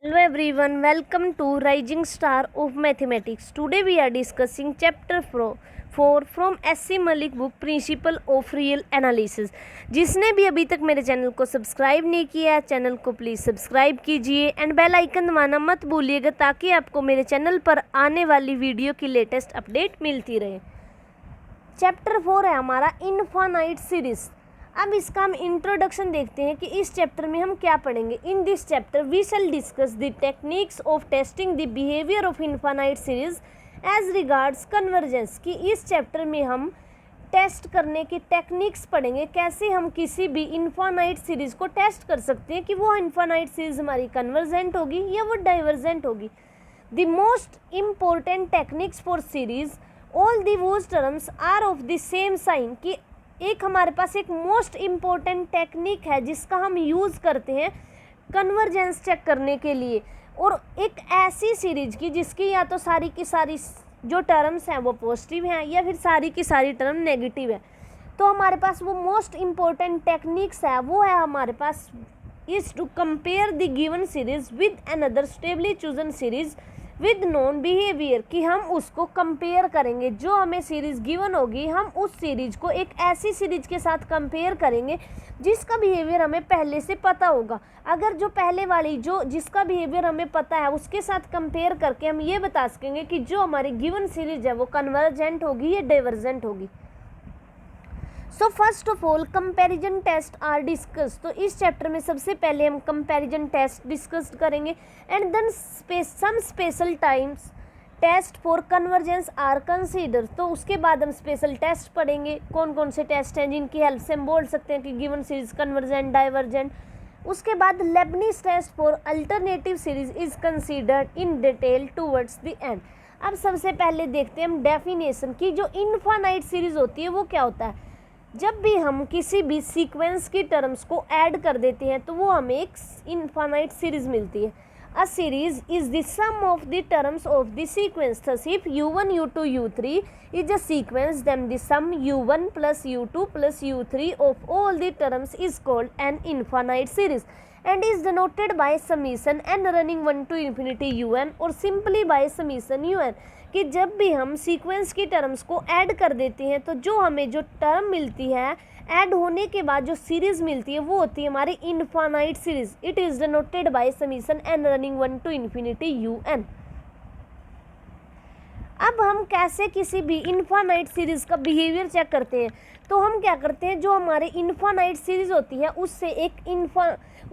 Hello everyone, welcome to Rising Star of Mathematics. Today we are discussing chapter 4 from SC Malik book Principle of Real Analysis. जिसने भी अभी तक मेरे channel को subscribe नहीं किया है, चैनल को प्लीज़ सब्सक्राइब कीजिए एंड बेल आइकन दबाना मत भूलिएगा ताकि आपको मेरे चैनल पर आने वाली वीडियो की लेटेस्ट अपडेट मिलती रहे। चैप्टर 4 है हमारा इनफाइनाइट सीरीज़। अब इसका हम इंट्रोडक्शन देखते हैं कि इस चैप्टर में हम क्या पढ़ेंगे। In this chapter we shall discuss the techniques of testing the behaviour of infinite series as regards convergence. कि इस चैप्टर में हम टेस्ट करने की टेक्निक्स पढ़ेंगे, कैसे हम किसी भी इनफाइनाइट सीरीज को टेस्ट कर सकते हैं कि वो इनफाइनाइट सीरीज हमारी कन्वर्जेंट होगी या वो डाइवर्जेंट होगी। The most important techniques for series all the whose terms are of the same sign. कि एक हमारे पास एक मोस्ट इम्पोर्टेंट टेक्निक है जिसका हम यूज़ करते हैं कन्वर्जेंस चेक करने के लिए, और एक ऐसी सीरीज की जिसकी या तो सारी की सारी जो टर्म्स हैं वो पॉजिटिव हैं या फिर सारी की सारी टर्म नेगेटिव है। तो हमारे पास वो मोस्ट इम्पोर्टेंट टेक्निक्स है वो है हमारे पास is to compare the given series with another suitably chosen series with known behaviour. कि हम उसको कंपेयर करेंगे, जो हमें सीरीज़ गिवन होगी हम उस सीरीज को एक ऐसी सीरीज के साथ कंपेयर करेंगे जिसका बिहेवियर हमें पहले से पता होगा। अगर जो पहले वाली जो जिसका बिहेवियर हमें पता है उसके साथ कंपेयर करके हम ये बता सकेंगे कि जो हमारी गिवन सीरीज है वो कन्वर्जेंट होगी या डाइवर्जेंट होगी। So first of all comparison test are discuss. तो इस चैप्टर में सबसे पहले हम कंपैरिजन टेस्ट डिस्कस करेंगे and then some special types test for convergence are consider. तो उसके बाद हम स्पेशल टेस्ट पढ़ेंगे, कौन कौन से टेस्ट हैं जिनकी हेल्प से हम बोल सकते हैं कि गिवन सीरीज कन्वर्जेंट डाइवर्जेंट। उसके बाद Leibniz test for alternative series is considered in detail towards the end. अब सबसे पहले देखते हैं हम डेफिनेशन की। जो इनफाइनाइट सीरीज होती है वो क्या होता है। जब भी हम किसी भी सीक्वेंस की टर्म्स को ऐड कर देते हैं तो वो हमें एक इनफाइनाइट सीरीज मिलती है। A series is the sum of the terms of the sequence. Thus if u1 u2 u3 is a sequence then the sum u1 plus u2 plus u3 of all the terms is called an infinite series and is denoted by summation n running 1 to infinity un or simply by summation un। कि जब भी हम sequence की terms को add कर देते हैं तो जो हमें जो टर्म मिलती है ऐड होने के बाद जो सीरीज मिलती है वो होती है हमारी infinite series. It is denoted by summation n running 1 to infinity un। अब हम कैसे किसी भी इनफाइनाइट सीरीज का बिहेवियर चेक करते हैं। तो हम क्या करते हैं, जो हमारे इनफाइनाइट सीरीज होती है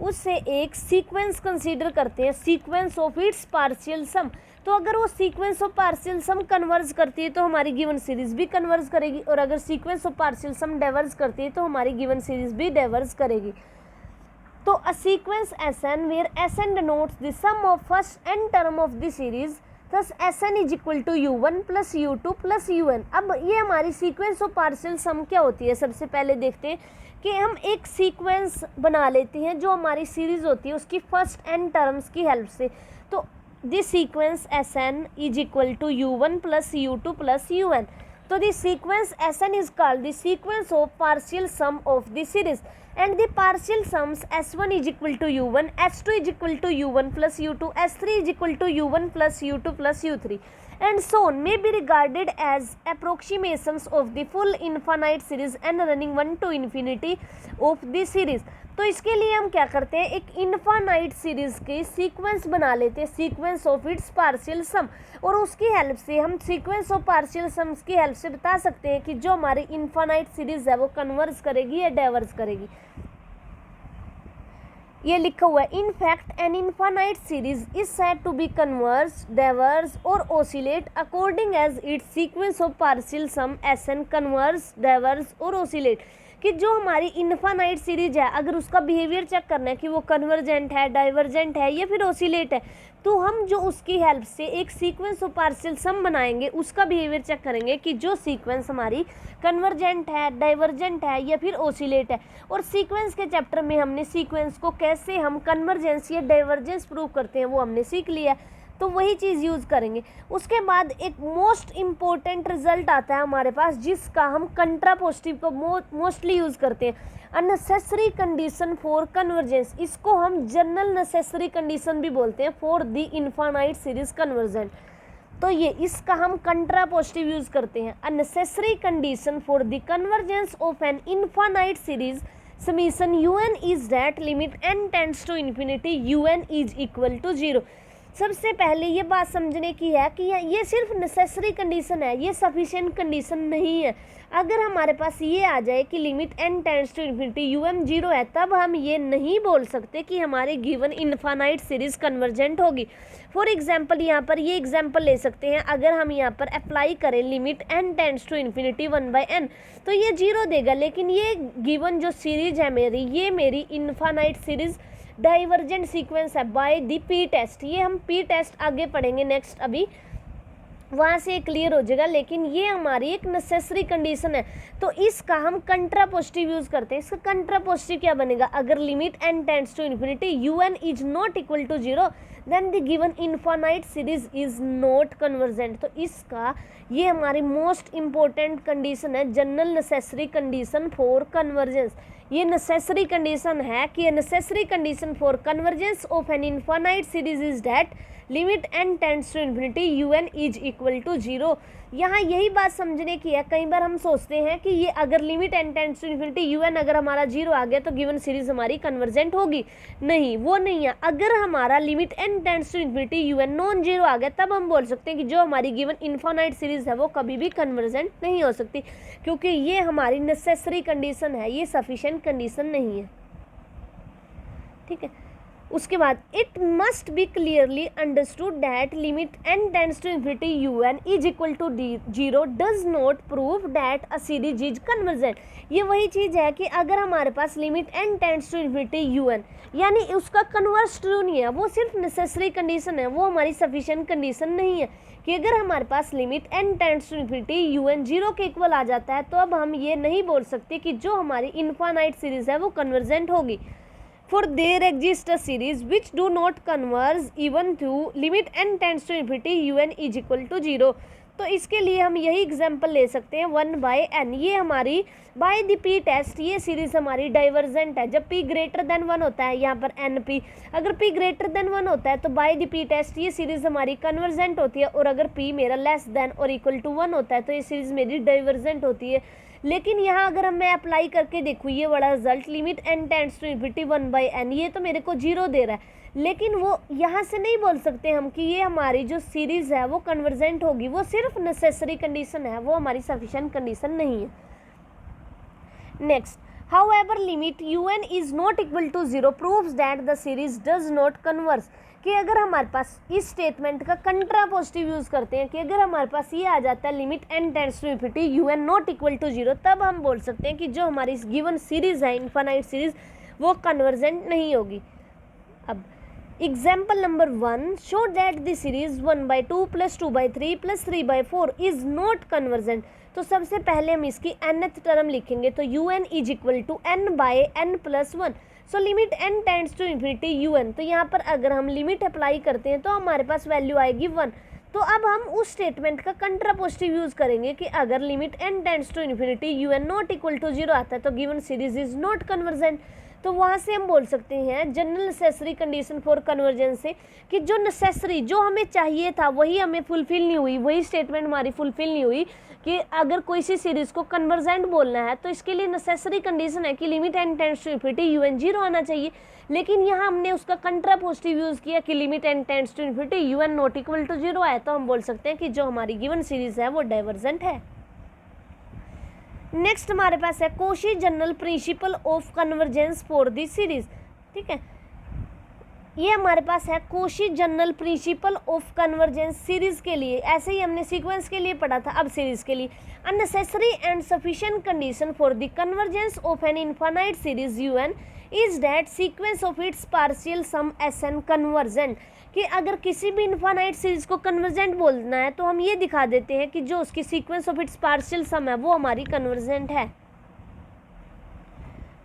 उससे एक सीक्वेंस कंसीडर करते हैं, sequence of its partial sum. तो अगर वो sequence of partial sum converge करती है तो हमारी गिवन सीरीज भी कन्वर्ज करेगी, और अगर sequence of partial sum diverge करती है तो हमारी गिवन सीरीज भी डाइवर्ज करेगी। तो a sequence Sn where Sn denotes the sum of first n term of the series, thus Sn is equal to u1 plus u2 plus un। अब ये हमारी सीक्वेंस ऑफ पार्शियल सम क्या होती है, सबसे पहले देखते हैं कि हम एक सीक्वेंस बना लेते हैं जो हमारी सीरीज होती है उसकी फर्स्ट n टर्म्स की हेल्प से। तो this sequence Sn is equal to u1 plus u2 plus un। तो the sequence Sn is called the sequence of partial sum of the series and the partial sums S1 is equal to u1, S2 is equal to u1 plus u2, S3 is equal to u1 plus u2 plus u3 and so on may be regarded as approximations of the full infinite series n running 1 to infinity of the series। तो इसके लिए हम क्या करते हैं, एक infinite series की sequence बना लेते हैं, सीक्वेंस ऑफ इट्स पार्शियल सम, और उसकी हेल्प से हम सीक्वेंस ऑफ पार्शियल सम्स की हेल्प से बता सकते हैं कि जो हमारी इनफाइनाइट सीरीज है वो कन्वर्ज करेगी या डाइवर्ज करेगी। ये लिखा हुआ है, in fact an infinite series is said to be converge, diverge और oscillate according as its sequence of partial sum Sn converge, diverge और ओसिलेट। कि जो हमारी इनफाइनाइट सीरीज है अगर उसका बिहेवियर चेक करना है कि वो कन्वर्जेंट है, डाइवर्जेंट है या फिर ओसिलेट है, तो हम जो उसकी हेल्प से एक सीक्वेंस ऑफ पार्शियल सम बनाएंगे उसका बिहेवियर चेक करेंगे कि जो सीक्वेंस हमारी कन्वर्जेंट है, डाइवर्जेंट है या फिर ओसिलेट है। और सीक्वेंस के चैप्टर में हमने सीक्वेंस को कैसे हम कन्वर्जेंस या डाइवर्जेंस प्रूव करते हैं वो हमने सीख लिया। तो वही चीज़ यूज़ करेंगे। उसके बाद एक मोस्ट इम्पोर्टेंट रिजल्ट आता है हमारे पास, जिसका हम कंट्रापोजिटिव को मोस्टली यूज़ करते हैं, अननेसेसरी कंडीशन फॉर कन्वर्जेंस। इसको हम जनरल नेसेसरी कंडीशन भी बोलते हैं for the infinite series convergent. तो ये इसका हम कंट्रापोजिटिव यूज़ करते हैं, a necessary condition for the convergence of an infinite series summation un is that limit n tends to infinity un is equal to 0। सबसे पहले ये बात समझने की है कि ये सिर्फ नेसेसरी कंडीशन है, ये सफिशिएंट कंडीशन नहीं है। अगर हमारे पास ये आ जाए कि limit n tends to infinity um 0 है, तब हम ये नहीं बोल सकते कि हमारी गिवन इनफाइनाइट सीरीज कन्वर्जेंट होगी। फॉर एग्जांपल यहाँ पर ये एग्जांपल ले सकते हैं, अगर हम यहाँ पर अप्लाई करें limit n tends to infinity 1/n, तो ये 0 देगा। लेकिन ये गिवन जो सीरीज है मेरी, ये मेरी इनफाइनाइट सीरीज डाइवर्जेंट सीक्वेंस है बाय द पी टेस्ट। ये हम पी टेस्ट आगे पढ़ेंगे नेक्स्ट, अभी वहाँ से क्लियर हो जाएगा। लेकिन ये हमारी एक नेसेसरी कंडीशन है, तो इसका हम कंट्रापोजिटिव यूज़ करते हैं। इसका कंट्रापोजिटिव क्या बनेगा, अगर limit n tends to infinity un is not equal to 0 then the given infinite series is not convergent. तो इसका ये हमारी मोस्ट इम्पोर्टेंट कंडीशन है, general necessary condition for convergence. ये नेसेसरी कंडीशन है कि necessary condition for convergence of an infinite series is that limit n tends to infinity un is equal to 0। यहाँ यही बात समझने की है। कई बार हम सोचते हैं कि ये अगर limit n tends to infinity un अगर हमारा 0 आ गया तो गिवन सीरीज हमारी कन्वर्जेंट होगी। नहीं, वो नहीं है। अगर हमारा limit n tends to infinity un non 0 आ गया, तब हम बोल सकते हैं कि जो हमारी गिवन इनफाइनाइट सीरीज है वो कभी भी कन्वर्जेंट नहीं हो सकती, क्योंकि ये हमारी नेसेसरी कंडीशन है, ये सफिशिएंट कंडीशन नहीं है। ठीक है। उसके बाद it must be clearly understood that limit n tends to infinity un is equal to 0 does not prove that a series is convergent. ये वही चीज़ है कि अगर हमारे पास limit n tends to infinity un यानी उसका कन्वर्स ट्रू नहीं है, वो सिर्फ नेसेसरी कंडीशन है, वो हमारी सफिशिएंट कंडीशन नहीं है। कि अगर हमारे पास limit n tends to infinity un 0 के इक्वल आ जाता है, तो अब हम ये नहीं बोल सकते कि जो हमारी इनफाइनाइट सीरीज है वो कन्वर्जेंट होगी। For there exists a series which do not converge even though limit n tends to infinity un is equal to 0। तो इसके लिए हम यही एग्जांपल ले सकते हैं 1/n। ये हमारी बाय द पी टेस्ट ये सीरीज हमारी डाइवर्जेंट है जब p ग्रेटर देन 1 होता है। यहाँ पर np, अगर p ग्रेटर देन 1 होता है तो बाय द पी टेस्ट ये सीरीज हमारी कन्वर्जेंट होती है, और अगर p मेरा लेस देन और इक्वल टू 1 होता है तो ये सीरीज मेरी डाइवर्जेंट होती है। लेकिन यहाँ अगर मैं अप्लाई करके देखूँ ये वाला result limit n tends to infinity 1/n, ये तो मेरे को 0 दे रहा है, लेकिन वो यहाँ से नहीं बोल सकते हम कि ये हमारी जो सीरीज़ है वो कन्वर्जेंट होगी। वो सिर्फ नेसेसरी कंडीशन है, वो हमारी सफिशिएंट कंडीशन नहीं है। Next, however limit un is not equal to 0 proves that the series does not converge. कि अगर हमारे पास इस स्टेटमेंट का कंट्रापोजिटिव यूज़ करते हैं कि अगर हमारे पास ये आ जाता है limit n tends to infinity un not equal to 0, तब हम बोल सकते हैं कि जो हमारी गिवन सीरीज़ है इनफाइनाइट सीरीज़ वो कन्वर्जेंट नहीं होगी। अब example number 1 show that the series 1/2 + 2/3 + 3/4 is not convergent. तो सबसे पहले हम इसकी nth टर्म लिखेंगे, तो un is equal to n/n + 1। So limit n tends to infinity un, तो यहाँ पर अगर हम लिमिट अप्लाई करते हैं तो हमारे पास वैल्यू आएगी 1। तो अब हम उस स्टेटमेंट का कंट्रापोजिटिव यूज़ करेंगे कि अगर limit n tends to infinity un not equal to 0 आता है तो given series is not convergent. तो वहाँ से हम बोल सकते हैं general necessary condition for convergence से कि जो नेसेसरी जो हमें चाहिए था वही हमें फुलफिल नहीं हुई, वही स्टेटमेंट हमारी फुलफिल नहीं हुई कि अगर कोई सी सीरीज़ को कन्वर्जेंट बोलना है तो इसके लिए नेसेसरी कंडीशन है कि limit n tends to infinity un 0 आना चाहिए। लेकिन यहाँ हमने उसका कंट्रापोजिटिव यूज़ किया कि limit n tends to infinity un not equal to 0 आया, तो हम बोल सकते हैं कि जो हमारी गिवन सीरीज़ है वो डाइवर्जेंट है। नेक्स्ट हमारे पास है Cauchy general principle of convergence for the series. ठीक है, ये हमारे पास है Cauchy general principle of convergence series के लिए। ऐसे ही हमने सीक्वेंस के लिए पढ़ा था, अब सीरीज के लिए a necessary and sufficient condition for the convergence of an infinite series un is that sequence of its partial sum Sn convergent. कि अगर किसी भी इनफाइनाइट सीरीज को कन्वर्जेंट बोलना है तो हम ये दिखा देते हैं कि जो उसकी सीक्वेंस ऑफ इट्स पार्शियल सम है वो हमारी कन्वर्जेंट है।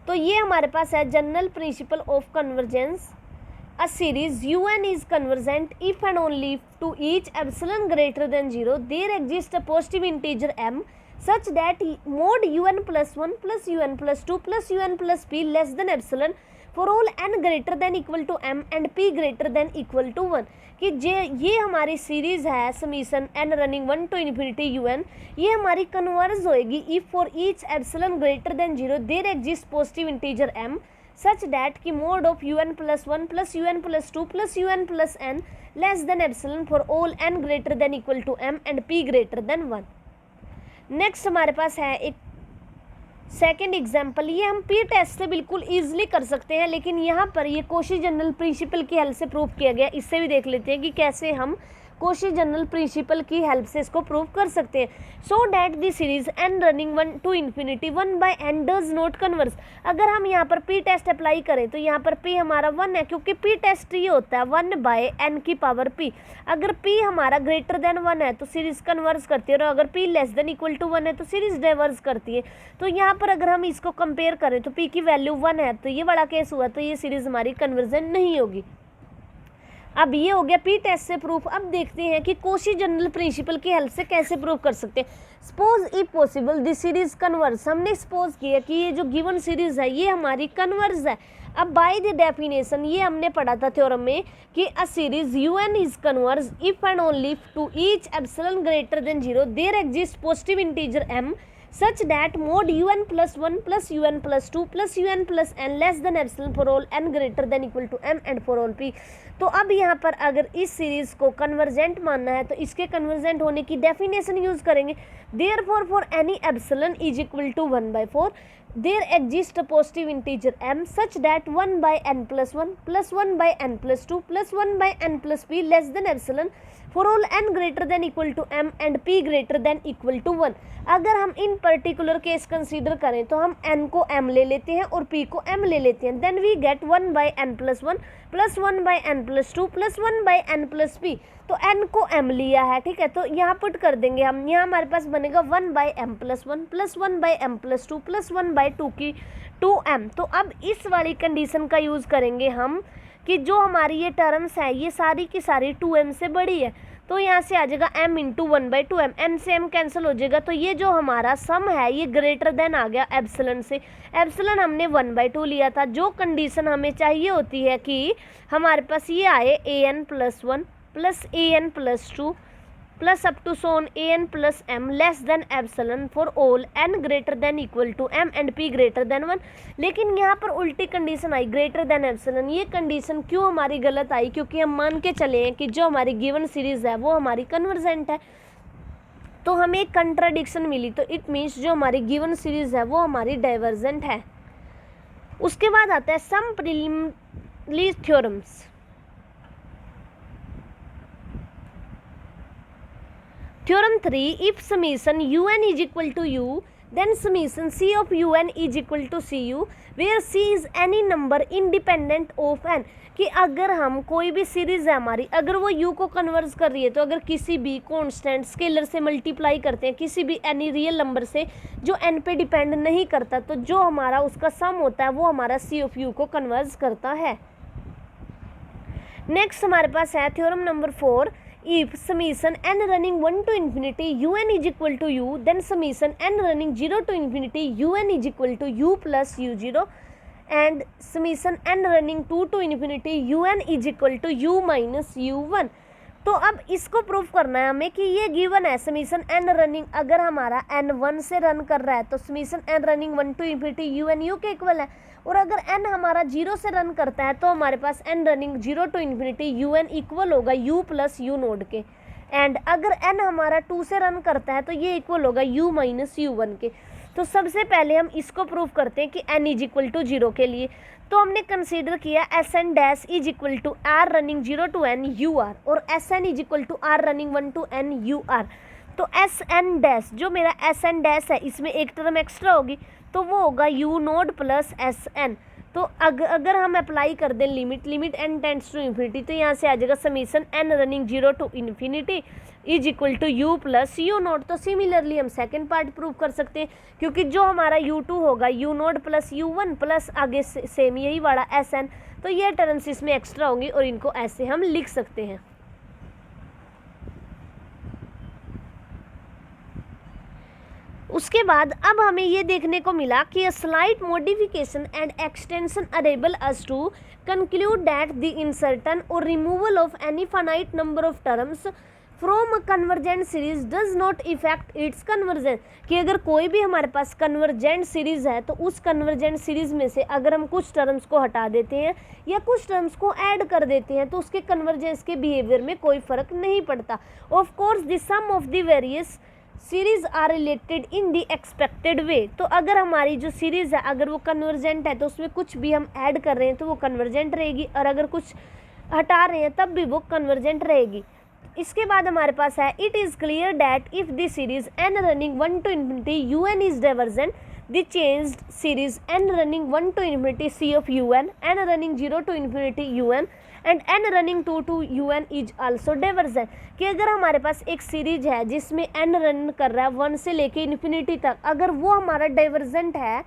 तो ये हमारे पास है general principle of convergence a series un is convergent if and only if to each epsilon greater than 0 there exists a positive integer m such that mod un plus 1 plus un plus 2 plus un plus p less than epsilon for all n greater than equal to m and p greater than equal to 1 कि ये हमारी series है summation n running 1 to infinity un, ये हमारी converge होएगी if for each epsilon greater than 0 there exist positive integer m such that कि mod of un plus 1 plus un plus 2 plus un plus n less than epsilon for all n greater than equal to m and p greater than 1। Next हमारे पास है एक second example, ये हम P test से बिल्कुल easily कर सकते हैं, लेकिन यहाँ पर ये कोशी जनरल प्रिंसिपल की हेल्प से प्रूव किया गया। इससे भी देख लेते हैं कि कैसे हम कोशी जनरल प्रिंसिपल की हेल्प से इसको प्रूव कर सकते हैं। So that the series n running 1 to infinity 1 by n does not converse. अगर हम यहाँ पर p टेस्ट अप्लाई करें तो यहाँ पर p हमारा 1 है, क्योंकि p टेस्ट ये होता है 1 by n की पावर p। अगर p हमारा ग्रेटर देन 1 है तो सीरीज कन्वर्स करती है, और अगर p less than equal to 1 है तो सीरीज डाइवर्स करती है। तो यहाँ पर अगर हम इसको कंपेयर करें तो p की वैल्यू 1 है, तो ये बड़ा केस हुआ, तो ये सीरीज हमारी कन्वर्जन नहीं होगी। अब ये हो गया पी टेस्ट से प्रूफ। अब देखते हैं कि कोशी जनरल प्रिंसिपल की हेल्प से कैसे प्रूव कर सकते हैं। Suppose if possible this series converse, हमने सपोज किया कि ये जो गिवन सीरीज है ये हमारी कन्वर्स है। अब बाय द डेफिनेशन ये हमने पढ़ा था थ्योरम में कि a series un is converse if and only to each epsilon greater than 0 there exist positive integer m such that mod un plus 1 plus un plus 2 plus un plus n less than epsilon for all n greater than equal to m and for all p। तो अब यहाँ पर अगर इस series को convergent मानना है तो इसके कन्वर्जेंट होने की डेफिनेशन यूज करेंगे। Therefore for any epsilon is equal to 1/4 there exist a positive integer m such that 1 by n plus 1 plus 1 by n plus 2 plus 1 by n plus p less than epsilon for all n greater than equal to m and p greater than equal to 1। अगर हम इन particular case consider करें तो हम n को m ले लेते हैं और p को m ले लेते हैं। Then we get 1 by n plus 1 plus 1 by n plus 2 plus 1 by n plus p। तो n को m लिया है, ठीक है, तो यहाँ पुट कर देंगे हम। यहाँ हमारे पास बनेगा 1 by m plus 1 plus 1 by m plus 2 plus 1 by 2 की 2m। तो अब इस वाली कंडीशन का यूज़ करेंगे हम कि जो हमारी ये टर्म्स है ये सारी की सारी 2m से बड़ी है, तो यहाँ से आ जाएगा m इंटू 1/2m, m से m कैंसिल हो जाएगा। तो ये जो हमारा सम है ये ग्रेटर देन आ गया एप्सिलॉन से। एप्सिलॉन हमने 1/2 लिया था। जो कंडीशन हमें चाहिए होती है कि हमारे पास ये आए an plus 1 plus an plus 2 plus up to so on an plus m less than epsilon for all n greater than equal to m and p greater than 1। लेकिन यहाँ पर उल्टी कंडीशन आई ग्रेटर देन एप्सिलॉन। ये condition क्यों हमारी गलत आई? क्योंकि हम मान के चले हैं कि जो हमारी गिवन सीरीज है वो हमारी कन्वर्जेंट है, तो हमें एक कंट्राडिक्शन मिली। तो इट मीन्स जो हमारी गिवन सीरीज है वो हमारी डाइवर्जेंट है। उसके बाद आता है सम preliminary theorems. Theorem 3, if summation un is equal to u, then summation c of un is equal to cu, where c is any number independent of n। कि अगर हम कोई भी सीरीज़ है हमारी, अगर वो u को कन्वर्स कर रही है, तो अगर किसी भी कांस्टेंट स्केलर से मल्टीप्लाई करते हैं, किसी भी एनी रियल नंबर से जो n पे डिपेंड नहीं करता, तो जो हमारा उसका सम होता है वो हमारा c of u को कन्वर्स करता है। नेक्स्ट हमारे पास है theorem number 4, if summation n running 1 to infinity un is equal to u, then summation n running 0 to infinity un is equal to u plus u0 and summation n running 2 to infinity un is equal to u minus u1। तो अब इसको proof करना है हमें कि ये given है summation n running, अगर हमारा n 1 से रन कर रहा है तो summation n running 1 to infinity un u के इक्वल है, और अगर n हमारा 0 से रन करता है तो हमारे पास n running 0 to infinity un equal होगा u प्लस u नोड के, एंड अगर n हमारा 2 से रन करता है तो ये इक्वल होगा u माइनस u1 के। तो सबसे पहले हम इसको प्रूफ करते हैं कि n इज इक्वल टू 0 के लिए। तो हमने कंसीडर किया s n dash is equal to r running 0 to n u r, और s n is equal to r running 1 to n u r. तो एस एन डैश, जो मेरा S n dash है, इसमें एक टर्म एक्स्ट्रा होगी तो वो होगा u nought plus s n. तो अगर हम अप्लाई कर दें limit n tends to infinity, तो यहाँ से आ जाएगा summation n running 0 to infinity is equal to u plus u nought. तो सिमिलरली हम सेकेंड पार्ट प्रूव कर सकते हैं, क्योंकि जो हमारा u2 होगा u nought plus u1 plus आगे सेम यही वाला sn, तो ये टर्म्स इसमें एक्स्ट्रा होंगी और इनको ऐसे हम लिख सकते हैं। उसके बाद अब हमें ये देखने को मिला कि slight modification and extension enable us to conclude that the insertion और removal of any finite number of terms from a convergent series does not effect its convergence, कि अगर कोई भी हमारे पास कन्वर्जेंट सीरीज है तो उस कन्वर्जेंट सीरीज में से अगर हम कुछ टर्म्स को हटा देते हैं या कुछ टर्म्स को ऐड कर देते हैं तो उसके कन्वर्जेंस के बिहेवियर में कोई फर्क नहीं पड़ता। Of course the sum of the various series are related in the expected way, तो अगर हमारी जो सीरीज़ है अगर वो कन्वर्जेंट है तो उसमें कुछ भी हम ऐड कर रहे हैं तो वो कन्वर्जेंट रहेगी, और अगर कुछ हटा रहे हैं तब भी वो कन्वर्जेंट रहेगी। इसके बाद हमारे पास है it is clear that if the series n running 1 to infinity un is divergent the changed series n running 1 to infinity c of un, n running 0 to infinity un and n running 2 to un is also divergent, कि अगर हमारे पास एक series है जिसमें n run कर रहा है 1 से लेके इन्फिनिटी तक, अगर वो हमारा डाइवर्जेंट है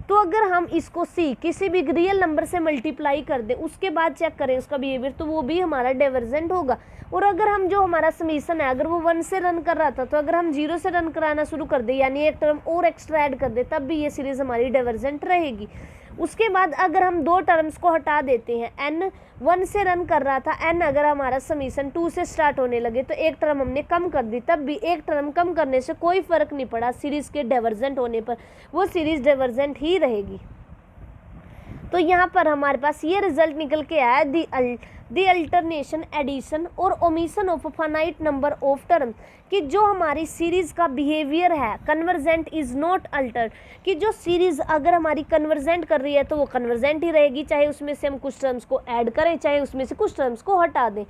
तो अगर हम इसको c किसी भी रियल नंबर से मल्टीप्लाई कर दें उसके बाद चेक करें उसका बिहेवियर, तो वो भी हमारा डाइवर्जेंट होगा। और अगर हम जो हमारा समीशन है अगर वो 1 से रन कर रहा था तो अगर हम 0 से रन कराना शुरू कर दें यानी एक टर्म और एक्स्ट्रा ऐड कर दे तब भी ये सीरीज हमारी डाइवर्जेंट रहेगी। उसके बाद अगर हम दो टर्म्स को हटा देते हैं, n 1 से रन कर रहा था, n अगर हमारा समीशन 2 से स्टार्ट होने लगे तो एक टर्म हमने कम कर दी, तब भी एक टर्म कम करने से कोई फर्क नहीं पड़ा, सीरीज के डाइवर्जेंट होने पर वो सीरीज डाइवर्जेंट ही रहेगी। तो यहाँ पर हमारे पास ये रिजल्ट निकल के आया दी अल्टरनेशन एडिशन और omission of finite number of term, कि जो हमारी सीरीज़ का बिहेवियर है कन्वर्जेंट इज़ नॉट अल्टर्ड, कि जो सीरीज़ अगर हमारी कन्वर्जेंट कर रही है तो वो कन्वर्जेंट ही रहेगी, चाहे उसमें से हम कुछ टर्म्स को ऐड करें चाहे उसमें से कुछ टर्म्स को हटा दें।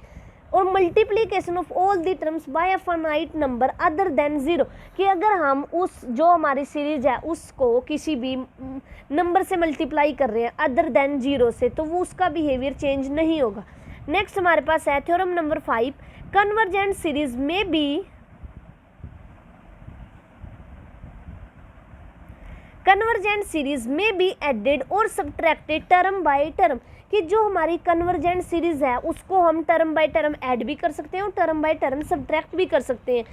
और multiplication of all the terms by a finite number other than 0, कि अगर हम उस जो हमारी सीरीज है उसको किसी भी नंबर से मल्टीप्लाई कर रहे हैं अदर देन 0 से, तो वो उसका बिहेवियर चेंज नहीं होगा। नेक्स्ट हमारे पास है थ्योरम नंबर 5, कन्वर्जेंट सीरीज में बी कन्वर्जेंट सीरीज में बी एडेड और सब्ट्रैक्टेड टर्म बाय टर्म, कि जो हमारी कन्वर्जेंट सीरीज है उसको हम टर्म बाय टर्म ऐड भी कर सकते हैं और टर्म बाय टर्म सब्ट्रैक्ट भी कर सकते हैं।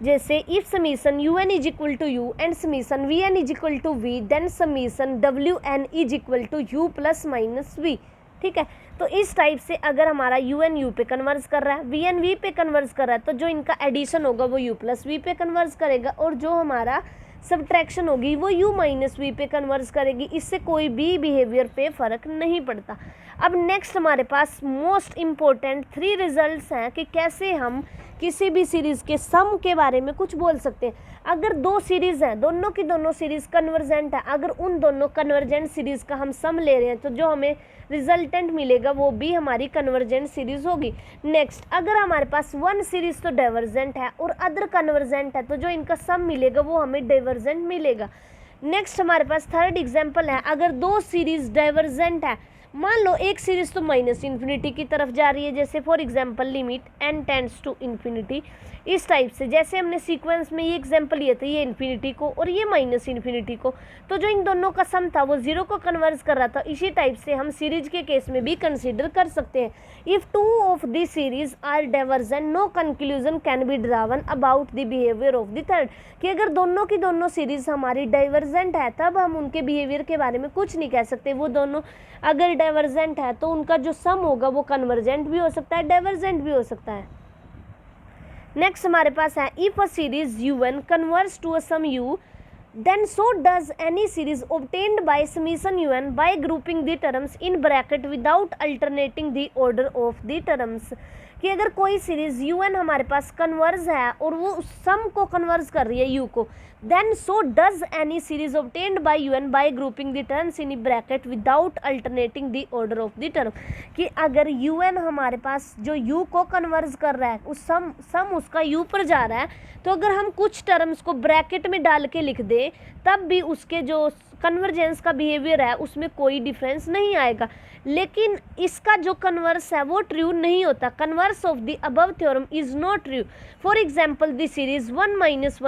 जैसे if summation un is equal to u and summation vn is equal to v then summation wn is equal to u plus minus v। ठीक है, तो इस टाइप से अगर हमारा un u पे कन्वर्ज कर रहा है, vn v पे कन्वर्ज कर रहा है, तो जो इनका एडिशन होगा वो u प्लस v पे कन्वर्ज करेगा और जो हमारा सब्ट्रैक्शन होगी वो u माइनस वी पे कन्वर्ज करेगी। इससे कोई भी बिहेवियर पे फ़र्क नहीं पड़ता। अब नेक्स्ट हमारे पास मोस्ट इम्पोर्टेंट 3 रिजल्ट्स हैं कि कैसे हम किसी भी सीरीज़ के सम के बारे में कुछ बोल सकते हैं। अगर दो सीरीज़ हैं, दोनों की दोनों सीरीज़ कन्वर्जेंट है, अगर उन दोनों कन्वर्जेंट सीरीज़ का हम सम ले रहे हैं तो जो हमें रिजल्टेंट मिलेगा वो भी हमारी कन्वर्जेंट सीरीज़ होगी। नेक्स्ट, अगर हमारे पास वन सीरीज़ तो डाइवर्जेंट है और अदर कन्वर्जेंट है तो जो इनका सम मिलेगा वो हमें डाइवर्जेंट मिलेगा। नेक्स्ट हमारे पास थर्ड एग्जांपल है, अगर दो सीरीज़ डाइवर्जेंट है, मान लो एक सीरीज़ तो माइनस इन्फिनिटी की तरफ जा रही है, जैसे for example limit n tends to infinity, इस टाइप से जैसे हमने सीक्वेंस में ये एग्जांपल लिया था, ये इन्फिनिटी को और ये माइनस इन्फिनिटी को, तो जो इन दोनों का सम था वो 0 को कन्वर्ज कर रहा था। इसी टाइप से हम सीरीज के केस में भी कंसीडर कर सकते हैं। If two of the series are divergent no conclusion can be drawn about the behaviour of the third, कि अगर दोनों की दोनों सीरीज हमारी डाइवर्जेंट है तब हम उनके बिहेवियर के बारे में कुछ नहीं कह सकते। वो दोनों अगर डाइवर्जेंट है तो उनका जो सम होगा वो कन्वर्जेंट भी हो सकता है, डाइवर्जेंट भी हो सकता है। नेक्स्ट हमारे पास है if a series un converge to a sum u then so does any series obtained by summation un by grouping the terms in bracket without alternating the order of the terms, कि अगर कोई series UN हमारे पास converge है और वो सम को converge कर रही है U को, then so does any series obtained by UN by grouping the terms in bracket without alternating the order of the term. कि अगर UN हमारे पास जो U को कन्वर्ज कर रहा है, उस सम उसका U पर जा रहा है, तो अगर हम कुछ टर्म्स को ब्रैकेट में डाल के लिख दें तब भी उसके जो कन्वर्जेंस का बिहेवियर है उसमें कोई डिफरेंस नहीं आएगा। लेकिन इसका जो कन्वर्स है वो ट्रू नहीं होता। Converse of the above theorem is not true. For example the series 1 - 1 +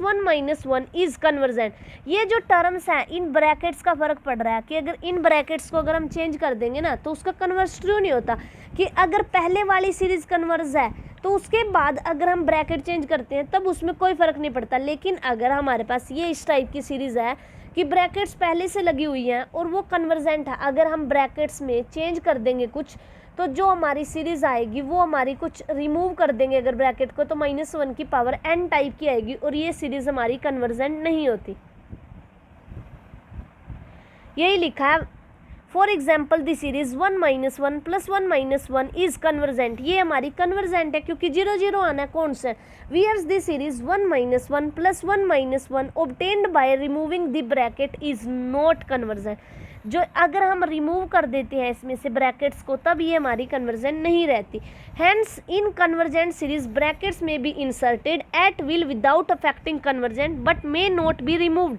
1 - 1 is convergent. ये जो टर्म्स हैं इन ब्रैकेट्स का फर्क पड़ रहा है कि अगर इन ब्रैकेट्स को अगर हम चेंज कर देंगे ना तो उसका कन्वर्स ट्रू नहीं होता। कि अगर पहले वाली सीरीज कन्वर्स है तो उसके बाद अगर हम ब्रैकेट चेंज करते हैं तब उसमें कोई फ़र्क नहीं पड़ता। लेकिन अगर हमारे पास ये इस टाइप की सीरीज़ है कि ब्रैकेट्स पहले से लगी हुई हैं और वो कन्वर्जेंट है, अगर हम ब्रैकेट्स में चेंज कर देंगे कुछ तो जो हमारी सीरीज़ आएगी वो हमारी कुछ रिमूव कर देंगे अगर ब्रैकेट को, तो -1 की पावर n टाइप की आएगी और ये सीरीज़ हमारी कन्वर्जेंट नहीं होती। यही लिखा है। For example the series 1 - 1 + 1 - 1 is convergent. ये हमारी कन्वर्जेंट है क्योंकि 0 0 आना कौन सा है। Whereas the series 1 - 1 + 1 - 1 obtained by removing the bracket is not convergent। जो अगर हम रिमूव कर देते हैं इसमें से ब्रैकेट्स को तब ये हमारी कन्वर्जेंट नहीं रहती। Hence in convergent series brackets may be inserted at will without affecting convergent but may not be removed.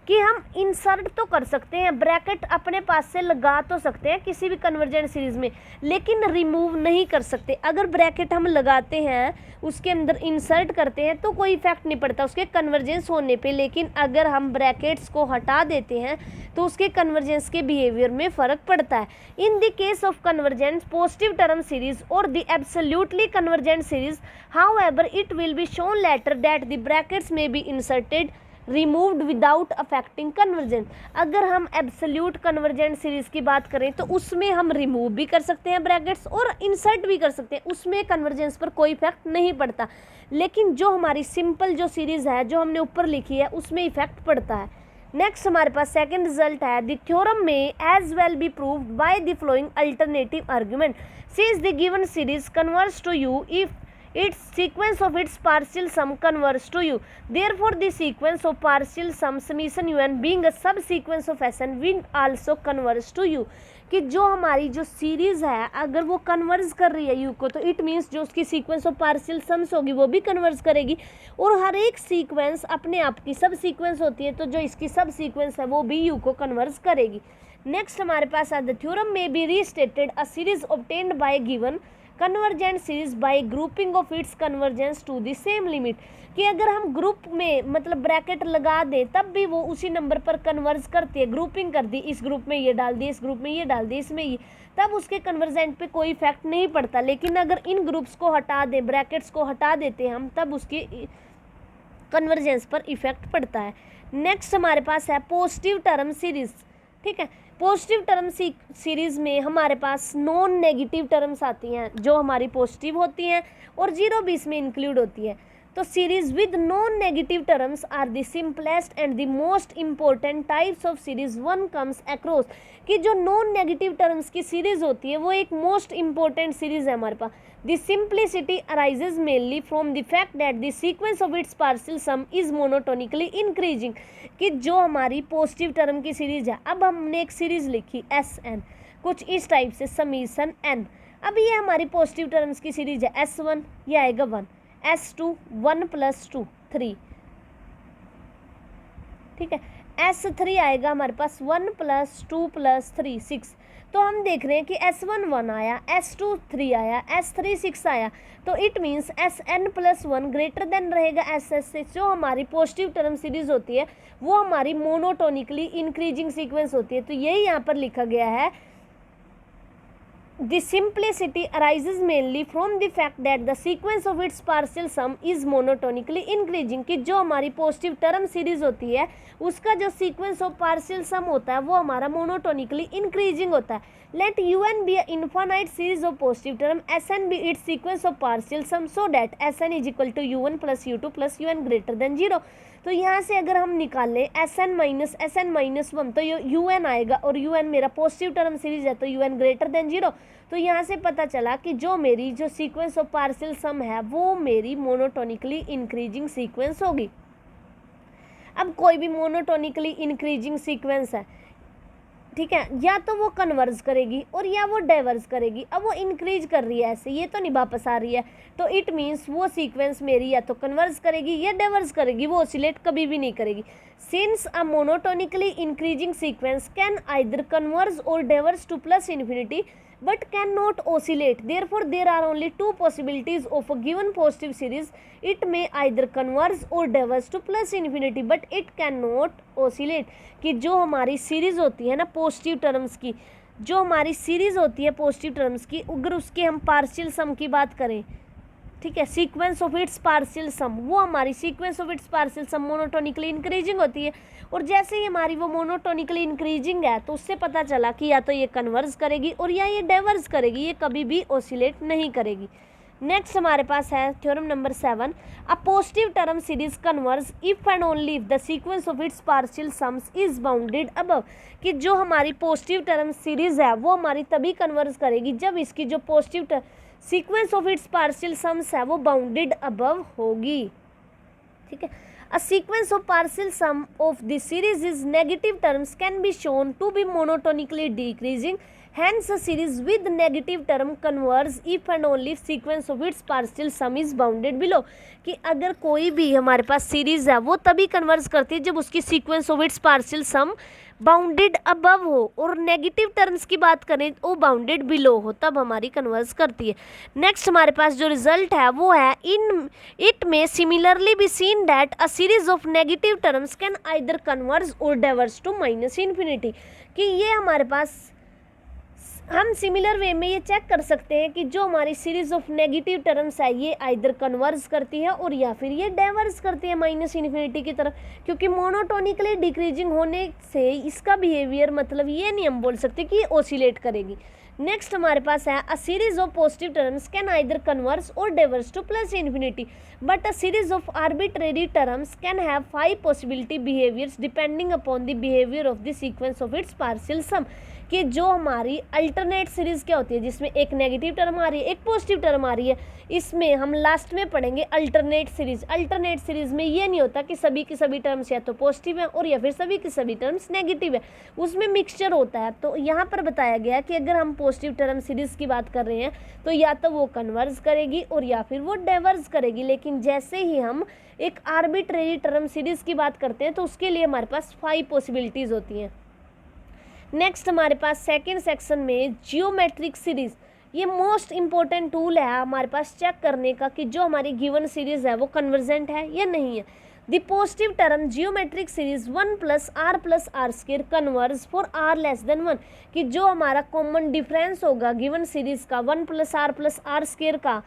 कि हम इंसर्ट तो कर सकते हैं, ब्रैकेट अपने पास से लगा तो सकते हैं किसी भी कन्वर्जेंट सीरीज़ में, लेकिन रिमूव नहीं कर सकते। अगर ब्रैकेट हम लगाते हैं उसके अंदर इंसर्ट करते हैं तो कोई इफेक्ट नहीं पड़ता उसके कन्वर्जेंस होने पे, लेकिन अगर हम ब्रैकेट्स को हटा देते हैं तो उसके कन्वर्जेंस के बिहेवियर में फ़र्क पड़ता है। In the case of convergence positive term series और the absolutely convergent series, however it will be shown later that the brackets may be inserted removed without affecting convergence. अगर हम एब्सोल्यूट कन्वर्जेंट सीरीज़ की बात करें तो उसमें हम remove भी कर सकते हैं ब्रैकेट्स और इंसर्ट भी कर सकते हैं, उसमें कन्वर्जेंस पर कोई इफेक्ट नहीं पड़ता। लेकिन जो हमारी सिंपल जो सीरीज़ है जो हमने ऊपर लिखी है उसमें इफेक्ट पड़ता है। नेक्स्ट हमारे पास सेकंड रिजल्ट है the theorem may as well be proved by the following alternative argument. Since the given series converges to u if its sequence of its partial sum converges to u, therefore the sequence of partial sum summation un being a subsequence of Sn will also converge to u। कि जो हमारी जो series है अगर वो converge कर रही है यू को तो इट मीन्स जो उसकी सीक्वेंस ऑफ पार्शियल सम्स होगी वो भी कन्वर्ज करेगी, और हर एक सीक्वेंस अपने आप की सब सीक्वेंस होती है तो जो इसकी सब सीक्वेंस है वो भी यू को कन्वर्ज करेगी। नेक्स्ट हमारे पास है the theorem may be restated a series obtained by given convergent series by grouping of its convergence to the same limit. कि अगर हम ग्रुप में मतलब ब्रैकेट लगा दें तब भी वो उसी नंबर पर कन्वर्ज करती है, ग्रुपिंग कर दी, इस ग्रुप में ये डाल दी, इस ग्रुप में ये डाल दी, इसमें ये, तब उसके कन्वर्जेंट पे कोई इफेक्ट नहीं पड़ता। लेकिन अगर इन ग्रुप्स को हटा दें, ब्रैकेट्स को हटा देते हैं हम, तब उसकी कन्वर्जेंस पर इफेक्ट पड़ता है। नेक्स्ट हमारे पास है पॉजिटिव टर्म सीरीज। ठीक है, पॉजिटिव टर्म सीरीज़ में हमारे पास नॉन नेगेटिव टर्म्स आती हैं जो हमारी पॉजिटिव होती हैं और 0 भी इसमें इंक्लूड होती है। तो series with non negative terms are the simplest and the most important types of series one comes across. कि जो नॉन नेगेटिव टर्म्स की सीरीज होती है वो एक मोस्ट इंपॉर्टेंट सीरीज है हमारे पास। The simplicity arises mainly from the fact that the sequence of its partial sum is monotonically increasing. कि जो हमारी पॉजिटिव टर्म की सीरीज है, अब हमने एक सीरीज लिखी Sn कुछ इस टाइप से समीशन n। अब ये हमारी पॉजिटिव टर्म्स की सीरीज है S1 ये आएगा 1, S2 1 + 2 3, ठीक है, S3 आएगा हमारे पास 1 + 2 + 3 6। तो हम देख रहे हैं कि S1 1 आया, S2 3 आया, S3 6 आया, तो it means Sn + 1 greater then रहेगा Ss से। जो हमारी पॉजिटिव टर्म सीरीज होती है वो हमारी मोनोटोनिकली इंक्रीजिंग सीक्वेंस होती है। तो यही यहाँ पर लिखा गया है The simplicity arises mainly from the fact that the sequence of its partial sum is monotonically increasing। कि जो हमारी पॉजिटिव टर्म सीरीज होती है उसका जो सीक्वेंस ऑफ पार्शियल सम होता है वो हमारा मोनोटोनिकली इंक्रीजिंग होता है। Let un be an infinite series of positive term, Sn be its sequence of partial sum so that Sn is equal to u1 + u2 + un greater than 0। तो यहाँ से अगर हम निकालें Sn - Sn - 1 तो un आएगा और un मेरा पॉजिटिव टर्म सीरीज है तो un ग्रेटर देन 0। तो यहाँ से पता चला कि जो मेरी जो सीक्वेंस ऑफ पार्शियल सम है वो मेरी मोनोटोनिकली इंक्रीजिंग सीक्वेंस होगी। अब कोई भी मोनोटोनिकली इंक्रीजिंग सीक्वेंस है, ठीक है, या तो वो कन्वर्ज करेगी और या वो डाइवर्ज करेगी। अब वो इंक्रीज कर रही है ऐसे, ये तो नहीं वापस आ रही है, तो इट मीन्स वो सीक्वेंस मेरी या तो कन्वर्ज करेगी या डाइवर्ज करेगी, वो ऑसिलेट कभी भी नहीं करेगी। Since a monotonically increasing sequence can either converge और diverge to plus infinity but cannot oscillate, therefore there are only two possibilities of a given positive series. It may either converge or diverge to plus infinity but it cannot oscillate। कि जो हमारी series होती है ना positive terms की, जो हमारी series होती है पॉजिटिव टर्म्स की, अगर उसके हम पार्शियल सम की बात करें, ठीक है, sequence of its partial sum, वो हमारी sequence of its partial sum monotonically increasing होती है। और जैसे ही हमारी वो मोनोटोनिकली इंक्रीजिंग है तो उससे पता चला कि या तो ये कन्वर्ज करेगी और या ये डाइवर्ज करेगी, ये कभी भी ऑसिलेट नहीं करेगी। नेक्स्ट हमारे पास है theorem number 7, a positive term series converge if and only if the sequence of its partial sums is bounded above. कि जो हमारी पॉजिटिव टर्म सीरीज है वो हमारी तभी कन्वर्ज करेगी जब इसकी जो positive sequence of its partial sums है वो बाउंडेड अबव होगी, ठीक है। A sequence of partial sum of the series is negative terms can be shown to be monotonically decreasing. Hence, a series with negative term converges if and only if sequence of its partial sum is bounded below। कि अगर कोई भी हमारे पास series है वो तभी converge करती है जब उसकी sequence of its partial sum bounded above हो, और नेगेटिव टर्म्स की बात करें वो बाउंडेड बिलो हो, तब हमारी कन्वर्ज करती है। नेक्स्ट हमारे पास जो रिजल्ट है वो है इन इट में similarly be seen that a series of negative terms can either converge और डाइवर्ज टू माइनस इन्फिनिटी। कि ये हमारे पास हम सिमिलर वे में ये चेक कर सकते हैं कि जो हमारी सीरीज ऑफ नेगेटिव टर्म्स है ये आइदर कन्वर्ज करती है और या फिर ये डाइवर्ज करती है माइनस इन्फिनिटी की तरफ। क्योंकि मोनोटोनिकली डिक्रीजिंग होने से इसका बिहेवियर मतलब ये नहीं हम बोल सकते कि ये ऑसिलेट करेगी। नेक्स्ट हमारे पास है a series of positive terms can either converge और diverge to plus infinity but a series of arbitrary terms can have 5 possibility behaviours depending upon the behaviour of the sequence of its partial sum. कि जो हमारी alternate series क्या होती है जिसमें एक negative term आ रही है एक पॉजिटिव टर्म आ रही है, इसमें हम लास्ट में पढ़ेंगे अल्टरनेट सीरीज। अल्टरनेट सीरीज में ये नहीं होता कि सभी की सभी टर्म्स या तो पॉजिटिव है और या फिर सभी की सभी टर्म्स नेगेटिव है, उसमें मिक्सचर होता है। तो यहाँ पर बताया गया कि अगर हम पॉजिटिव टर्म सीरीज की बात कर रहे हैं तो या तो वो कन्वर्ज करेगी और या फिर वो डाइवर्ज करेगी। लेकिन जैसे ही हम एक आर्बिट्रेरी टर्म सीरीज की बात करते हैं तो उसके लिए हमारे पास 5 पॉसिबिलिटीज होती हैं। नेक्स्ट हमारे पास सेकेंड सेक्शन में जियोमेट्रिक सीरीज, ये मोस्ट इंपॉर्टेंट टूल है हमारे पास चेक करने का कि जो हमारी गिवन सीरीज है वो कन्वर्जेंट है या नहीं है। The positive term geometric series 1 + r+r² converge for r <1। कि जो हमारा कॉमन डिफरेंस होगा गिवन सीरीज का 1 + r+r² का,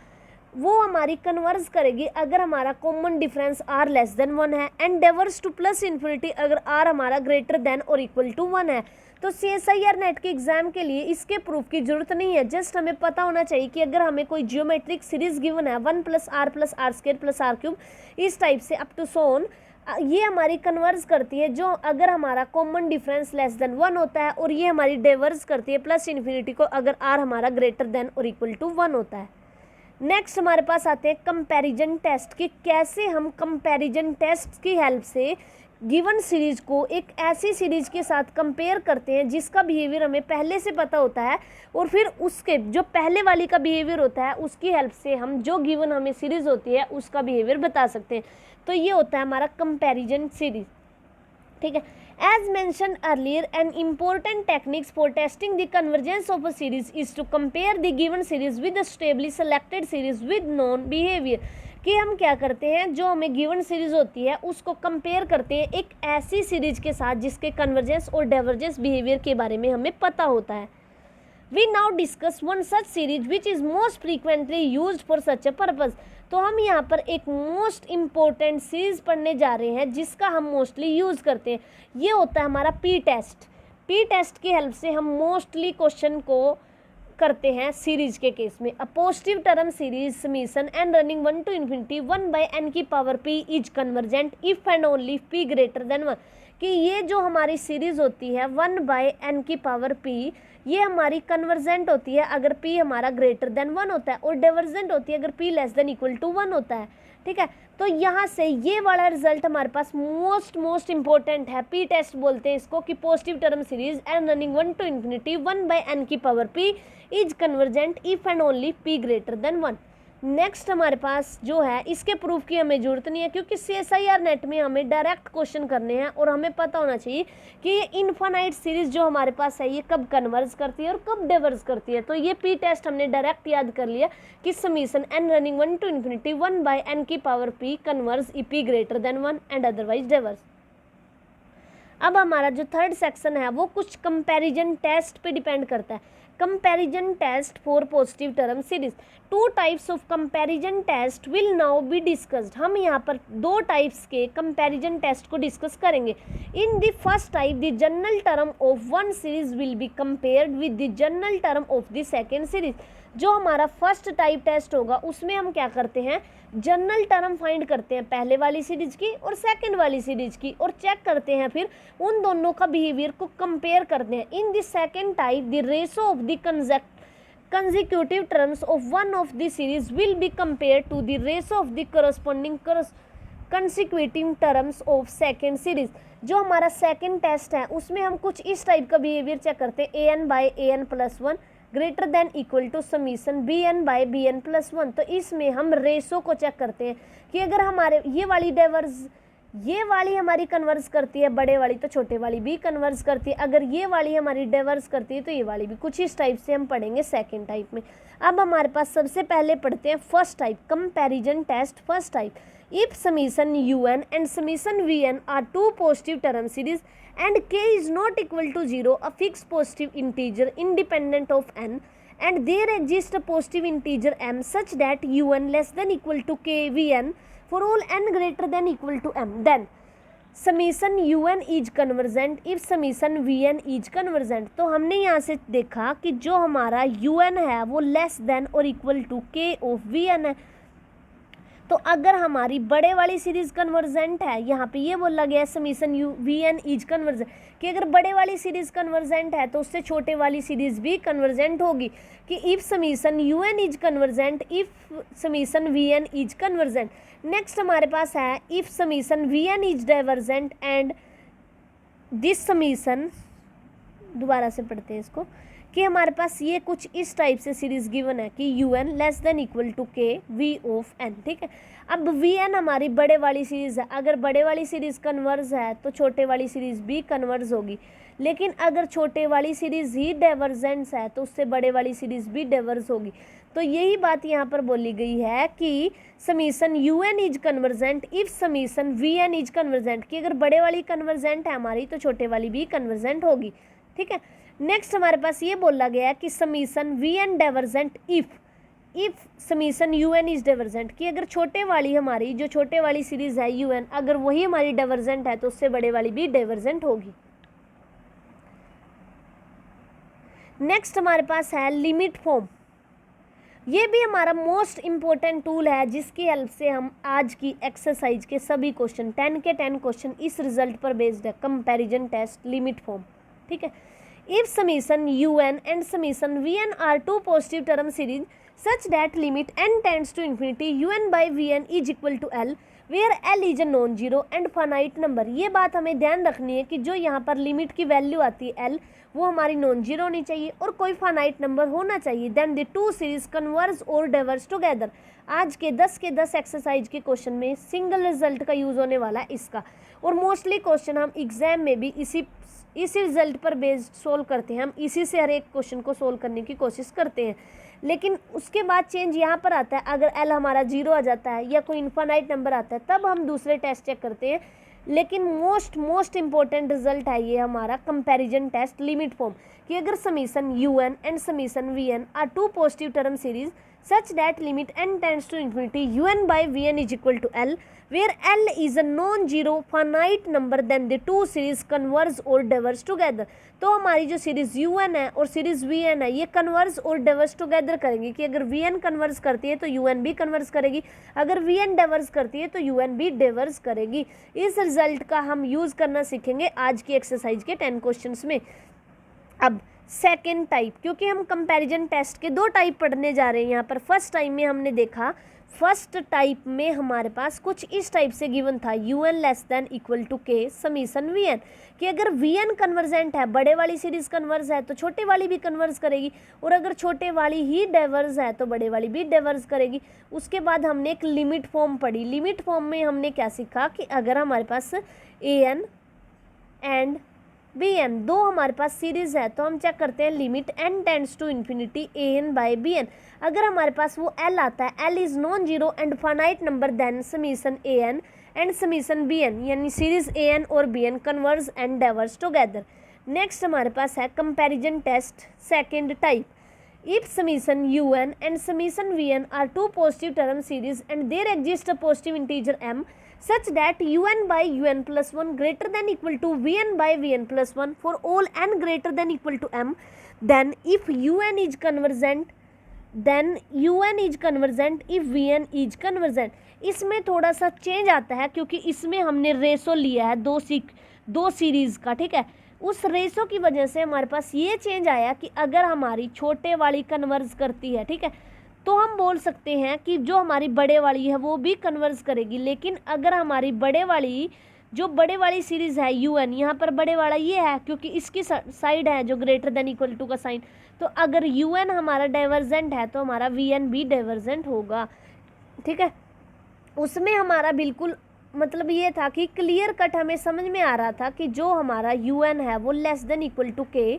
वो हमारी कन्वर्ज करेगी अगर हमारा कॉमन डिफरेंस r <1 है, and diverge to plus infinity अगर r हमारा ग्रेटर देन और इक्वल टू 1 है। तो CSIR नेट के एग्जाम के लिए इसके प्रूफ की जरूरत नहीं है, जस्ट हमें पता होना चाहिए कि अगर हमें कोई जियोमेट्रिक सीरीज गिवन है 1 + r+r² + r³ इस टाइप से अप टू सो ऑन, ये हमारी कन्वर्ज करती है जो अगर हमारा कॉमन डिफरेंस <1 होता है, और ये हमारी डाइवर्ज करती है प्लस इन्फिनिटी को अगर r हमारा ग्रेटर देन और इक्वल टू 1 होता है। नेक्स्ट हमारे पास आते हैं कंपैरिजन टेस्ट, कि कैसे हम कंपैरिजन टेस्ट की हेल्प से गिवन सीरीज को एक ऐसी सीरीज के साथ कंपेयर करते हैं जिसका बिहेवियर हमें पहले से पता होता है, और फिर उसके जो पहले वाली का बिहेवियर होता है उसकी हेल्प से हम जो गिवन हमें सीरीज होती है उसका बिहेवियर बता सकते हैं। तो ये होता है हमारा कंपैरिजन सीरीज, ठीक है। As mentioned earlier an important techniques for testing the convergence of a series is to compare the given series with a suitably selected series with known behaviour. कि हम क्या करते हैं, जो हमें गिवन सीरीज होती है उसको कंपेयर करते हैं एक ऐसी सीरीज के साथ जिसके कन्वर्जेंस और डाइवर्जेंस बिहेवियर के बारे में हमें पता होता है। We now discuss one such series which is most frequently used for such a purpose. तो हम यहाँ पर एक मोस्ट इम्पोर्टेंट सीरीज पढ़ने जा रहे हैं जिसका हम मोस्टली यूज़ करते हैं, ये होता है हमारा पी टेस्ट। पी टेस्ट की हेल्प से हम मोस्टली क्वेश्चन को करते हैं सीरीज के केस में। A positive term series summation and running 1 to ∞ 1/n⁴ p is convergent if and only p greater than 1। कि ये जो हमारी सीरीज़ होती है 1/n की पावर p, ये हमारी कन्वर्जेंट होती है अगर p हमारा ग्रेटर देन 1 होता है, और डाइवर्जेंट होती है अगर p less than equal to 1 होता है। ठीक है, तो यहाँ से ये वाला रिजल्ट हमारे पास मोस्ट इंपॉर्टेंट है, p टेस्ट बोलते हैं इसको, कि positive term series n running 1 to infinity 1/n की power p is convergent if and only p greater than 1। Next हमारे पास जो है, इसके प्रूफ की हमें जरूरत नहीं है क्योंकि CSIR नेट में हमें डायरेक्ट क्वेश्चन करने हैं और हमें पता होना चाहिए कि ये इनफाइनाइट सीरीज जो हमारे पास है ये कब कन्वर्ज करती है और कब डाइवर्ज करती है। तो ये p टेस्ट हमने डायरेक्ट याद कर लिया कि summation n running 1 to infinity 1/n की power p converge E p greater than 1 and otherwise diverge. अब हमारा जो थर्ड सेक्शन है वो कुछ कंपैरिजन टेस्ट पे डिपेंड करता है। Comparison test for positive term series, 2 types of comparison test will now be discussed. हम यहाँ पर 2 टाइप्स के कंपैरिजन टेस्ट को डिस्कस करेंगे। In the first type the general term of one series will be compared with the general term of the second series. जो हमारा first type taste होगा उसमें हम क्या करते हैं, जनरल टर्म फाइंड करते हैं पहले वाली सीरीज की और सेकंड वाली सीरीज की, और चेक करते हैं फिर उन दोनों का बिहेवियर को कंपेयर करते हैं। In the second type the ratio of the consecutive terms of one of the series will be compared to the ratio of the corresponding consecutive terms of second series। जो हमारा second test है उसमें हम कुछ इस type का behaviour check करते हैं, an/an+1 greater than equal to summation bn/bn+1। तो इसमें हम रेशो को चेक करते हैं कि अगर हमारे ये वाली हमारी कन्वर्ज करती है बड़े वाली तो छोटे वाली भी कन्वर्ज करती है, अगर ये वाली हमारी डाइवर्स करती है तो ये वाली भी। कुछ इस टाइप से हम पढ़ेंगे सेकंड टाइप में। अब हमारे पास सबसे पहले पढ़ते हैं first type, comparison test first type. If summation un and summation vn are 2 positive term series and k is not equal to 0, a fixed positive integer independent of n, and there exists a positive integer m such that un less than equal to k vn for all n greater than equal to m, then summation un is convergent if summation vn is convergent। तो हमने यहाँ से देखा कि जो हमारा un है वो लेस देन और equal to k of vn है। तो अगर हमारी बड़े वाली सीरीज कन्वर्जेंट है, यहाँ पे ये बोला गया है समीशन vn इज कन्वर्जेंट, कि अगर बड़े वाली सीरीज कन्वर्जेंट है तो उससे छोटे वाली सीरीज भी कन्वर्जेंट होगी। कि if summation un is convergent if summation vn is convergent. Next हमारे पास है if summation vn is divergent and this summation, दोबारा से पढ़ते हैं इसको, कि हमारे पास ये कुछ इस टाइप से सीरीज गिवन है कि un less than equal to k v of n। ठीक है, अब vn हमारी बड़े वाली सीरीज है, अगर बड़े वाली सीरीज कन्वर्ज है तो छोटे वाली सीरीज भी कन्वर्ज होगी, लेकिन अगर छोटे वाली सीरीज ही डाइवर्जेंस है तो उससे बड़े वाली सीरीज भी डाइवर्ज होगी। तो यही बात यहाँ पर बोली गई है कि summation un is convergent if summation vn is convergent, कि अगर बड़े वाली कन्वर्जेंट है हमारी तो छोटे वाली भी कन्वर्जेंट होगी। ठीक है, नेक्स्ट हमारे पास ये बोला गया कि summation vn divergent if summation un is divergent, कि अगर छोटे वाली हमारी जो छोटे वाली सीरीज है un अगर वही हमारी डाइवर्जेंट है तो उससे बड़े वाली भी डाइवर्जेंट होगी। नेक्स्ट हमारे पास है लिमिट फॉर्म। ये भी हमारा मोस्ट इम्पोर्टेंट टूल है जिसकी हेल्प से हम आज की एक्सरसाइज के सभी क्वेश्चन 10 के 10 क्वेश्चन इस रिजल्ट पर बेस्ड है, कंपैरिजन टेस्ट लिमिट फॉर्म। ठीक है, if summation un and summation vn are 2 positive term series such that limit n tends to infinity un by vn is equal to l where l is a non-zero and finite number। ये बात हमें ध्यान रखनी है कि जो यहाँ पर लिमिट की वैल्यू आती है l वो हमारी नॉन जीरो होनी चाहिए और कोई फाइनाइट नंबर होना चाहिए। देन द 2 सीरीज कन्वर्ज और डाइवर्ज टुगेदर। आज के 10 के 10 एक्सरसाइज के क्वेश्चन में सिंगल रिजल्ट का यूज़ होने वाला है इसका, और मोस्टली क्वेश्चन हम एग्जाम में भी इसी रिजल्ट पर बेस्ड सोल्व करते हैं। हम इसी से हर एक क्वेश्चन को सोल्व करने की कोशिश करते हैं, लेकिन उसके बाद चेंज यहाँ पर आता है, अगर एल हमारा 0 आ जाता है या कोई इनफाइनाइट नंबर आता है तब हम दूसरे टेस्ट चेक करते हैं। लेकिन मोस्ट इंपॉर्टेंट रिजल्ट है ये हमारा कंपैरिजन टेस्ट लिमिट फॉर्म, कि अगर summation un and summation vn are 2 positive term series such that limit n tends to infinity un by vn is equal to L, where L is a non-zero finite number, then the two series converge or diverge together. तो हमारी जो series un है और series vn है ये converge और diverge together करेंगी कि अगर vn कन्वर्ज करती है तो un भी कन्वर्ज करेगी, अगर vn डाइवर्ज करती है तो un भी डाइवर्ज करेगी। इस रिजल्ट का हम यूज़ करना सीखेंगे आज की एक्सरसाइज के 10 क्वेश्चंस में। अब सेकेंड टाइप, क्योंकि हम कंपैरिजन टेस्ट के 2 टाइप पढ़ने जा रहे हैं यहाँ पर। फर्स्ट टाइम में हमने देखा, फर्स्ट टाइप में हमारे पास कुछ इस टाइप से गिवन था un less than equal to k summation vn, कि अगर vn कन्वर्जेंट है, बड़े वाली सीरीज कन्वर्ज है तो छोटे वाली भी कन्वर्ज करेगी, और अगर छोटे वाली ही डाइवर्ज है तो बड़े वाली भी डाइवर्ज करेगी। उसके बाद हमने एक लिमिट फॉर्म पढ़ी। लिमिट फॉर्म में हमने क्या सीखा कि अगर हमारे पास an एंड bn दो हमारे पास सीरीज है तो हम चेक करते हैं limit n tends to infinity an by bn। अगर हमारे पास वो l आता है, l is non zero and finite number, then summation an and summation bn, यानी सीरीज an और bn converge and diverge together. Next हमारे पास है comparison test second type. If summation un and summation vn are two positive term series and there exists a positive integer m such that un by un plus 1 greater than equal to vn by vn plus 1 for all n greater than equal to m, then if un is convergent if vn is convergent। इसमें थोड़ा सा change आता है क्योंकि इसमें हमने ratio लिया है दो सीरीज का, ठीक है। उस रेशो की वजह से हमारे पास ये चेंज आया कि अगर हमारी छोटे वाली कन्वर्ज करती है, ठीक है, तो हम बोल सकते हैं कि जो हमारी बड़े वाली है वो भी कन्वर्ज करेगी। लेकिन अगर हमारी बड़े वाली सीरीज़ है un, यहाँ पर बड़े वाला ये है क्योंकि इसकी साइड है जो ग्रेटर देन इक्वल टू का साइन, तो अगर un हमारा डाइवर्जेंट है तो हमारा vn भी डाइवर्जेंट होगा, ठीक है। उसमें हमारा बिल्कुल मतलब ये था कि क्लियर कट हमें समझ में आ रहा था कि जो हमारा un है वो less than equal to k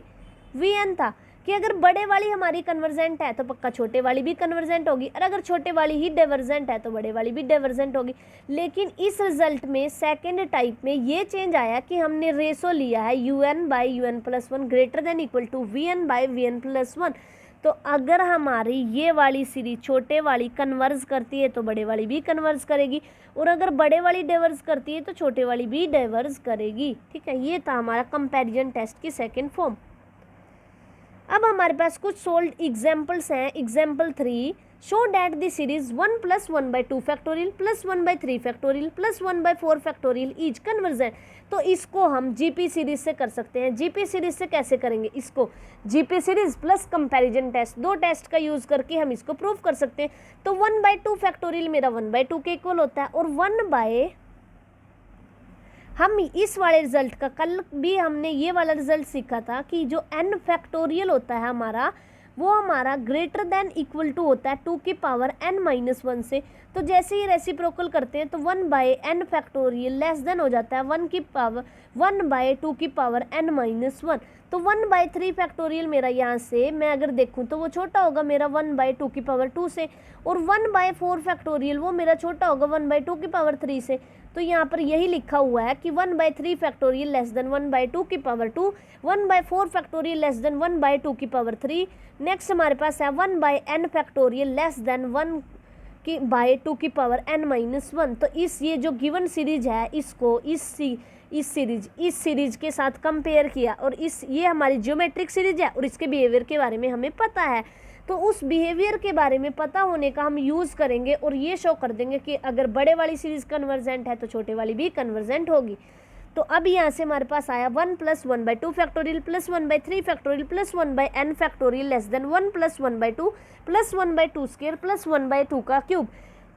vn था, कि अगर बड़े वाली हमारी कन्वर्जेंट है तो पक्का छोटे वाली भी कन्वर्जेंट होगी, और अगर छोटे वाली ही डाइवर्जेंट है तो बड़े वाली भी डाइवर्जेंट होगी। लेकिन इस रिजल्ट में सेकेंड टाइप में ये चेंज आया कि हमने रेशो लिया है un by un plus 1 greater than equal to vn by vn plus 1। तो अगर हमारी ये वाली सीरीज छोटे वाली कन्वर्ज करती है तो बड़े वाली भी कन्वर्ज करेगी, और अगर बड़े वाली डाइवर्ज करती है तो छोटे वाली भी डाइवर्ज करेगी, ठीक है। ये था हमारा कंपैरिजन टेस्ट की सेकंड फॉर्म। अब हमारे पास कुछ सोल्व एग्जाम्पल्स हैं। Example 3, show that the series 1 plus 1 by 2 factorial plus 1 by 3 factorial plus 1 by 4 factorial is convergent. तो इसको हम जीपी सीरीज से कर सकते हैं। जीपी सीरीज से कैसे करेंगे इसको? GP series plus comparison test, 2 test का यूज करके हम इसको प्रूव कर सकते हैं। तो 1 बाई 2 फैक्टोरियल मेरा 1 बाई 2 के इक्वल होता है, और 1 बाय हम इस वाले रिजल्ट का कल भी हमने ये वाला रिजल्ट सीखा था कि जो n फैक्टोरियल होता है हमारा वो हमारा ग्रेटर देन इक्वल टू होता है 2 की पावर n माइनस 1 से। तो जैसे ही रेसिप्रोकल करते हैं तो 1 by n factorial less than हो जाता है 1 बाय 2 की पावर n माइनस 1। तो 1 बाय 3 फैक्टोरियल मेरा यहाँ से मैं अगर देखूँ तो वो छोटा होगा मेरा 1 बाय 2 की पावर 2 से, और 1 बाय 4 फैक्टोरियल वो मेरा छोटा होगा 1 बाय 2 की पावर 3 से। तो यहाँ पर यही लिखा हुआ है कि 1 by 3 factorial less than 1 by 2 की power 2, 1 by 4 factorial less than 1 by 2 की पावर 3। नेक्स्ट हमारे पास है 1 by n factorial less than 1 की बाय 2 की पावर n माइनस 1। तो ये जो गिवन सीरीज है इसको इस सीरीज के साथ कंपेयर किया, और ये हमारी ज्योमेट्रिक सीरीज है और इसके बिहेवियर के बारे में हमें पता है। तो उस बिहेवियर के बारे में पता होने का हम यूज़ करेंगे और ये शो कर देंगे कि अगर बड़े वाली सीरीज कन्वर्जेंट है तो छोटे वाली भी कन्वर्जेंट होगी। तो अब यहाँ से हमारे पास आया 1 plus 1 by 2 factorial plus 1 by 3 factorial plus 1 by n factorial less than 1 plus 1 by 2 plus 1 by 2 square plus 1 by 2 का cube.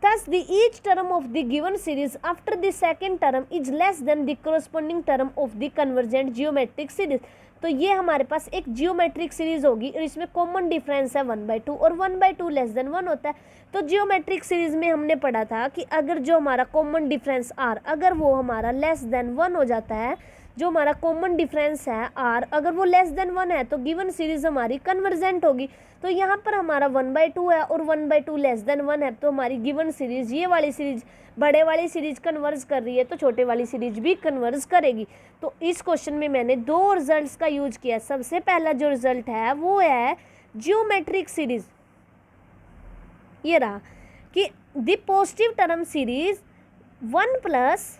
Thus, each term of the given series after the second term is less than the corresponding term of the convergent geometric series। तो ये हमारे पास एक geometric series होगी और इसमें common difference है 1 by 2 और 1 बाई 2 लेस देन 1 होता है। तो जियोमेट्रिक सीरीज में हमने पढ़ा था कि अगर जो हमारा कॉमन डिफरेंस r अगर वो हमारा लेस देन 1 हो जाता है, जो हमारा कॉमन डिफरेंस है r अगर वो लेस देन 1 है तो गिवन सीरीज हमारी कन्वर्जेंट होगी। तो यहाँ पर हमारा 1 बाई 2 है और 1 बाई 2 लेस देन 1 है, तो हमारी गिवन सीरीज ये वाली सीरीज बड़े वाली सीरीज कन्वर्ज कर रही है तो छोटे वाली सीरीज भी कन्वर्ज करेगी। तो इस क्वेश्चन में मैंने 2 रिजल्ट्स का यूज किया। सबसे पहला जो रिजल्ट है वो है जियोमेट्रिक सीरीज, ये रहा कि the positive term series 1 plus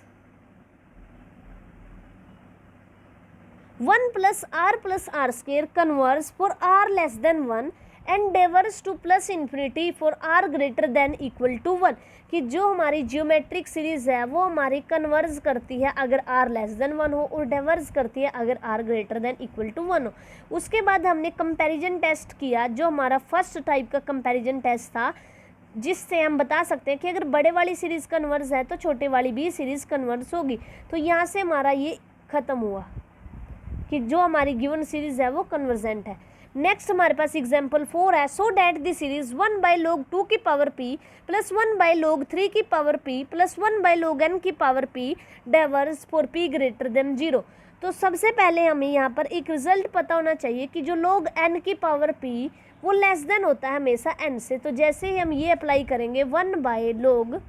r square converges for r less than 1 and diverges to plus infinity for r greater than equal to 1, कि जो हमारी जियोमेट्रिक सीरीज है वो हमारी कन्वर्स करती है अगर आर लेस देन 1 हो और डेवर्स करती है अगर r greater than equal to 1 हो। उसके बाद हमने कंपैरिजन टेस्ट किया, जो हमारा फर्स्ट टाइप का कंपैरिजन टेस्ट था, जिससे हम बता सकते हैं कि अगर बड़े वाली सीरीज़ कन्वर्स है तो छोटे वाली भी सीरीज़ कन्वर्स होगी। तो यहाँ से हमारा ये ख़त्म हुआ कि जो हमारी गिवन सीरीज़ है वो कन्वर्जेंट है। नेक्स्ट हमारे पास एग्जाम्पल 4 है, so that the series 1 by log 2 की power p plus 1 by log 3 की power p plus 1 by log n की power p diverse for p greater than 0। तो सबसे पहले हमें यहाँ पर एक रिजल्ट पता होना चाहिए कि जो log n की पावर p वो लेस देन होता है हमेशा n से। तो जैसे ही हम ये अप्लाई करेंगे 1 बाई log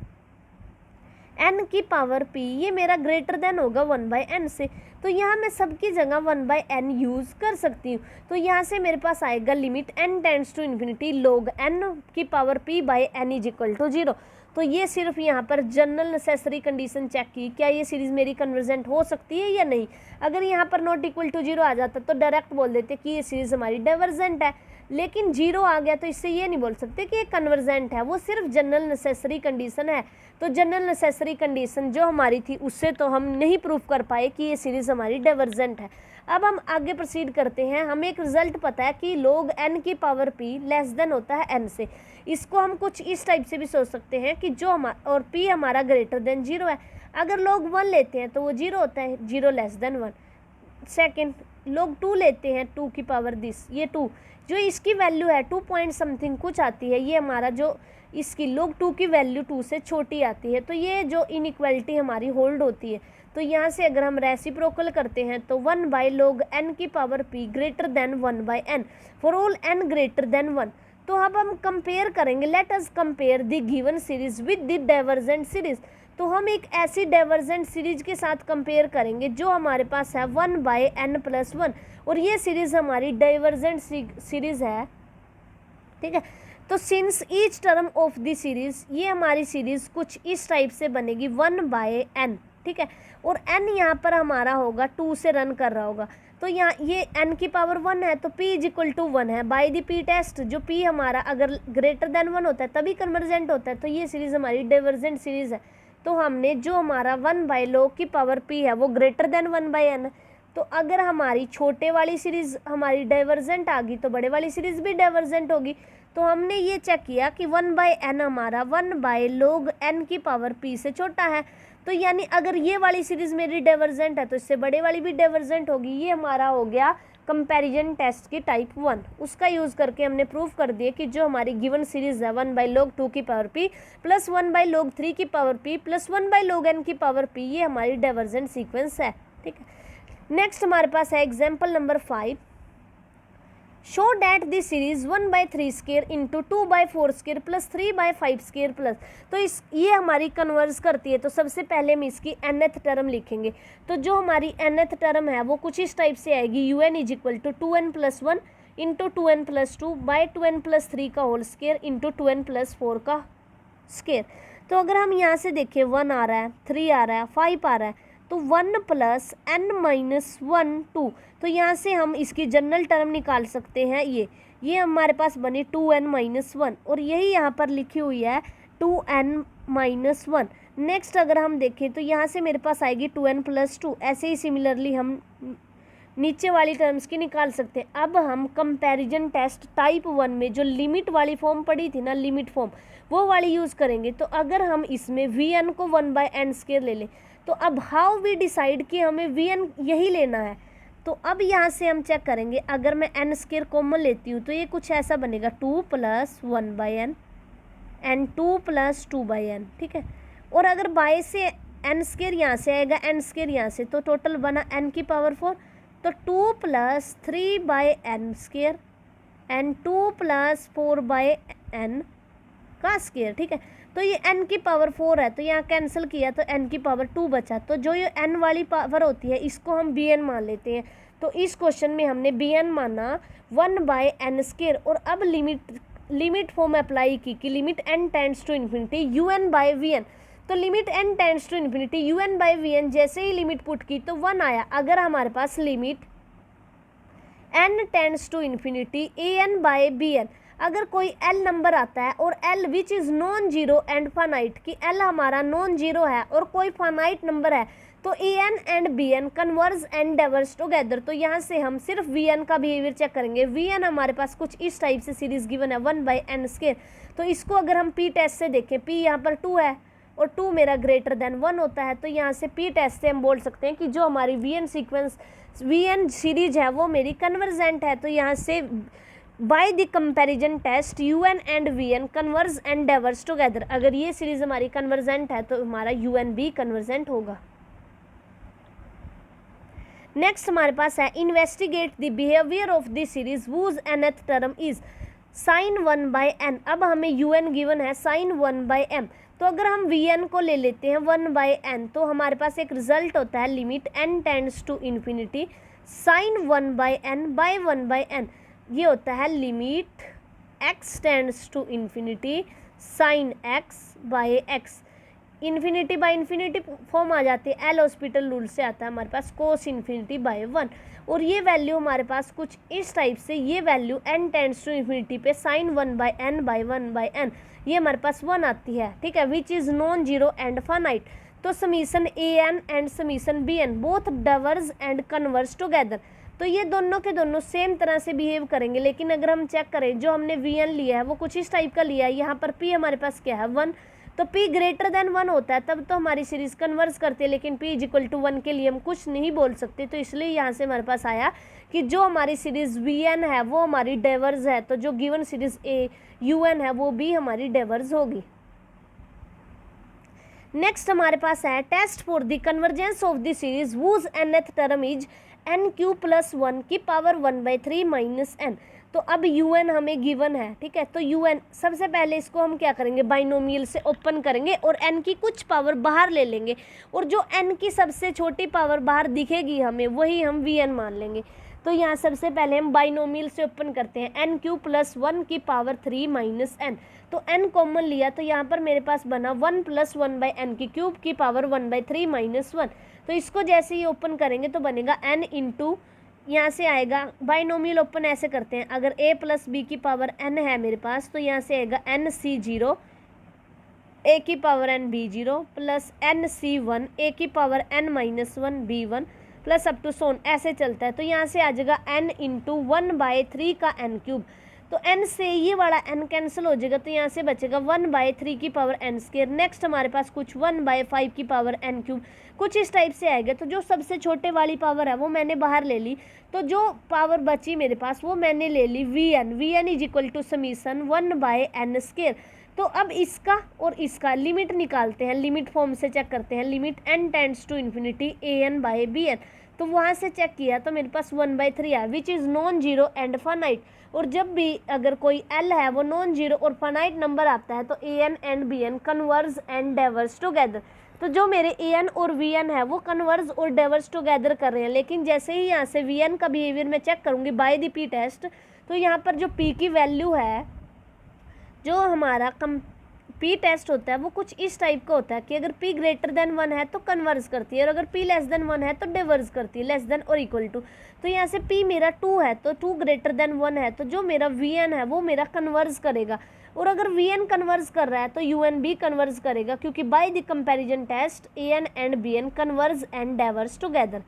n की पावर p, ये मेरा ग्रेटर देन होगा 1 बाई n से। तो यहाँ मैं सबकी जगह 1 बाई n यूज़ कर सकती हूँ। तो यहाँ से मेरे पास आएगा limit n tends to infinity log n की power p by n is equal to 0। तो ये सिर्फ यहाँ पर जनरल नेसेसरी कंडीशन चेक की, क्या ये सीरीज़ मेरी कन्वर्जेंट हो सकती है या नहीं। अगर यहाँ पर नॉट इक्वल टू 0 आ जाता तो डायरेक्ट बोल देते कि ये सीरीज़ हमारी डाइवर्जेंट है, लेकिन 0 आ गया तो इससे ये नहीं बोल सकते कि ये कन्वर्जेंट है, वो सिर्फ जनरल नेसेसरी कंडीशन है। तो जनरल नेसेसरी कंडीशन जो हमारी थी उससे तो हम नहीं प्रूफ कर पाए कि ये सीरीज़ हमारी डाइवर्जेंट है। अब हम आगे प्रोसीड करते हैं। हमें एक रिजल्ट पता है कि log n की पावर p लेस देन होता है n से। इसको हम कुछ इस टाइप से भी सोच सकते हैं कि जो हमारा और p हमारा ग्रेटर देन 0 है। अगर log 1 लेते हैं तो वो 0 होता है, 0 लेस देन 1। सेकेंड log 2 लेते हैं 2 की पावर दिस, ये 2 जो इसकी वैल्यू है 2 पॉइंट समथिंग कुछ आती है, ये हमारा जो इसकी log 2 की वैल्यू 2 से छोटी आती है। तो ये जो इनइक्वालिटी हमारी होल्ड होती है। तो यहाँ से अगर हम रेसिप्रोकल करते हैं तो 1 बाई log n की power p greater than 1 by n for all n greater than 1। तो अब हम कंपेयर करेंगे, let us compare the given series with the divergent series. तो हम एक ऐसी डाइवर्जेंट सीरीज के साथ कंपेयर करेंगे जो हमारे पास है 1 बाई n प्लस 1, और ये सीरीज़ हमारी डाइवर्जेंट सीरीज़ है, ठीक है। तो since each term of the series, ये हमारी सीरीज़ कुछ इस टाइप से बनेगी 1 बाई n, ठीक है। और n यहाँ पर हमारा होगा 2 से रन कर रहा होगा। तो यहाँ ये n की पावर 1 है तो p इज इक्वल टू 1 है। बाय द p टेस्ट जो p हमारा अगर ग्रेटर देन 1 होता है तभी कन्वर्जेंट होता है। तो ये सीरीज़ हमारी डाइवर्जेंट सीरीज़ है। तो हमने जो हमारा 1 बाई log की पावर p है वो ग्रेटर देन 1 बाई n। तो अगर हमारी छोटे वाली सीरीज़ हमारी डाइवर्जेंट आ गई तो बड़े वाली सीरीज़ भी डाइवर्जेंट होगी। तो हमने ये चेक किया कि 1 बाई n हमारा 1 बाई log n की पावर p से छोटा है। तो यानी अगर ये वाली सीरीज़ मेरी डाइवर्जेंट है तो इससे बड़े वाली भी डाइवर्जेंट होगी। ये हमारा हो गया कंपैरिजन टेस्ट की टाइप 1। उसका यूज़ करके हमने प्रूफ कर दिया कि जो हमारी गिवन सीरीज़ है 1 बाई log 2 की power p plus 1 by log 3 की power p plus 1 by log n की पावर p, ये हमारी डाइवर्जेंट सीक्वेंस है, ठीक है। नेक्स्ट हमारे पास है example number 5, show that the series 1 by 3 square into 2 by 4 square plus 3 by 5 square plus. तो ये हमारी कन्वर्स करती है। तो सबसे पहले हम इसकी nth टर्म लिखेंगे। तो जो हमारी nth टर्म है वो कुछ इस टाइप से आएगी, un is equal to 2n plus 1 into 2n plus 2 by 2n plus 3 का whole square into 2n plus 4 का स्क्वायर। तो अगर हम यहाँ से देखें 1 आ रहा है, 3 आ रहा है, 5 आ रहा है, तो 1 प्लस n माइनस 1 2। तो यहाँ से हम इसकी जनरल टर्म निकाल सकते हैं। ये हमारे पास बनी 2n माइनस 1 और यही यहाँ पर लिखी हुई है 2n माइनस 1। नेक्स्ट अगर हम देखें तो यहाँ से मेरे पास आएगी 2n प्लस 2। ऐसे ही सिमिलरली हम नीचे वाली टर्म्स की निकाल सकते हैं। अब हम कंपैरिजन टेस्ट टाइप 1 में जो लिमिट वाली फॉर्म पड़ी थी ना, लिमिट फॉर्म, वो वाली यूज़ करेंगे। तो अगर हम इसमें vn को 1 बाई n स्क्वायर ले लें तो अब हाउ वी डिसाइड कि हमें vn यही लेना है। तो अब यहाँ से हम चेक करेंगे, अगर मैं n स्क्वायर कॉमन लेती हूँ तो ये कुछ ऐसा बनेगा 2 plus 1 by n and 2 plus 2 by n, ठीक है। और अगर बाय से n स्क्वायर यहाँ से आएगा, n स्क्वायर यहाँ से, तो टोटल बना n की पावर 4। तो 2 plus 3 by n square and 2 plus 4 by n का स्क्वायर, ठीक है। तो ये n की पावर 4 है तो यहाँ कैंसिल किया तो n की पावर 2 बचा। तो जो ये n वाली पावर होती है इसको हम bn मान लेते हैं। तो इस क्वेश्चन में हमने bn माना 1 बाई n स्क्वायर। और अब लिमिट लिमिट फॉर्म अप्लाई की कि limit n tends to infinity u n by v n, तो limit n tends to infinity u n by v n जैसे ही लिमिट पुट की तो 1 आया। अगर हमारे पास limit n tends to infinity a n by b n, अगर कोई l नंबर आता है और l which is non zero and finite, कि l हमारा नॉन जीरो है और कोई फाइनाइट नंबर है, तो a n and b n converge and diverse together. तो यहाँ से हम सिर्फ वी एन का बिहेवियर चेक करेंगे। वी एन हमारे पास कुछ इस टाइप से सीरीज गिवन है 1/n², तो इसको अगर हम पी टेस्ट से देखें, पी यहाँ पर 2 है और 2 मेरा ग्रेटर देन 1 होता है, तो यहाँ से पी टेस्ट से हम बोल सकते हैं कि जो हमारी v n sequence v n series है वो मेरी कन्वर्जेंट है। तो यहाँ से by the comparison test u n and v n converge and diverse together, अगर ये सीरीज हमारी कन्वर्जेंट है तो हमारा यू एन भी कन्वर्जेंट होगा। नेक्स्ट हमारे पास है investigate the behaviour of the series whose nth term is sine 1/n। अब हमें यू एन गिवन है साइन 1/m, तो अगर हम वी एन को ले लेते हैं 1/n तो हमारे पास एक रिजल्ट होता है limit n tends to infinity sine 1/n by 1/n, ये होता है limit x tends to infinity sine x by x। Infinity by infinity form आ जाती है, एल हॉस्पिटल रूल से आता है हमारे पास कोस इन्फिनिटी बाई 1, और ये वैल्यू हमारे पास कुछ इस टाइप से, ये value n tends to infinity पे साइन 1/n बाई 1/n, ये हमारे पास 1 आती है, ठीक है, which is non zero and finite. तो summation a n and summation b n both diverge and converge together, तो ये दोनों के दोनों सेम तरह से बिहेव करेंगे। लेकिन अगर हम चेक करें जो हमने वी एन लिया है वो कुछ इस टाइप का लिया है, यहाँ पर पी हमारे पास क्या है 1, तो p ग्रेटर देन 1 होता है तब तो हमारी सीरीज कन्वर्ज करती है, लेकिन p इज इक्वल टू 1 के लिए हम कुछ नहीं बोल सकते, तो इसलिए यहाँ से हमारे पास आया कि जो हमारी सीरीज वी एन है वो हमारी डाइवर्ज है, तो जो given series a u n है वो भी हमारी डाइवर्ज होगी। नेक्स्ट हमारे पास है test for the convergence of the series whose nth term is n³ + 1 की पावर 1/3 माइनस n। तो अब यू एन हमें गिवन है, ठीक है, तो यू एन सबसे पहले इसको हम क्या करेंगे बाइनोमियल से ओपन करेंगे और एन की कुछ पावर बाहर ले लेंगे, और जो एन की सबसे छोटी पावर बाहर दिखेगी हमें वही हम वी एन मान लेंगे। तो यहाँ सबसे पहले हम बाइनोमियल से ओपन करते हैं n³ + 1 की पावर 3 माइनस n, तो n कॉमन लिया तो यहाँ पर मेरे पास बना 1 + 1/n की क्यूब की पावर 1/3 माइनस 1। तो इसको जैसे ही ओपन करेंगे तो बनेगा n इंटू, यहाँ से आएगा बाइनोमियल ओपन ऐसे करते हैं, अगर a + b की पावर n है मेरे पास तो यहाँ से आएगा nc0 a की power n b0 plus nc1 a की power n minus 1 b1 plus up to सोन ऐसे चलता है। तो यहाँ से आ जाएगा n इंटू 1/3 का n³, तो n से ये वाला n कैंसिल हो जाएगा, तो यहाँ से बचेगा 1/3 की पावर n²। नेक्स्ट हमारे पास कुछ 1/5 की पावर n³ कुछ इस टाइप से आएगा, तो जो सबसे छोटे वाली पावर है वो मैंने बाहर ले ली, तो जो पावर बची मेरे पास वो मैंने ले ली v n is equal to summation 1/n²। तो अब इसका और इसका लिमिट निकालते हैं, लिमिट फॉर्म से चेक करते हैं, limit n tends to infinity a n by b n, तो वहाँ से चेक किया तो मेरे पास 1/3 है which is non zero and finite, और जब भी अगर कोई l है वो नॉन जीरो और फाइनाइट नंबर आता है तो a n and b n converge and diverse together. तो जो मेरे ए एन और वी एन है वो कन्वर्ज और डाइवर्स टुगेदर कर रहे हैं, लेकिन जैसे ही यहाँ से वी एन का बिहेवियर मैं चेक करूँगी बाय द पी टेस्ट, तो यहाँ पर जो पी की वैल्यू है, जो हमारा पी टेस्ट होता है वो कुछ इस टाइप का होता है कि अगर p ग्रेटर देन 1 है तो कन्वर्ज करती है, और अगर p लेस देन 1 है तो डिवर्स करती है, लेस देन और इक्वल टू। तो यहाँ से p मेरा 2 है तो 2 ग्रेटर देन 1 है, तो जो मेरा vn है वो मेरा कन्वर्ज करेगा, और अगर vn कन्वर्ज कर रहा है तो un भी कन्वर्ज करेगा, क्योंकि by the comparison test an and bn converge and diverse together.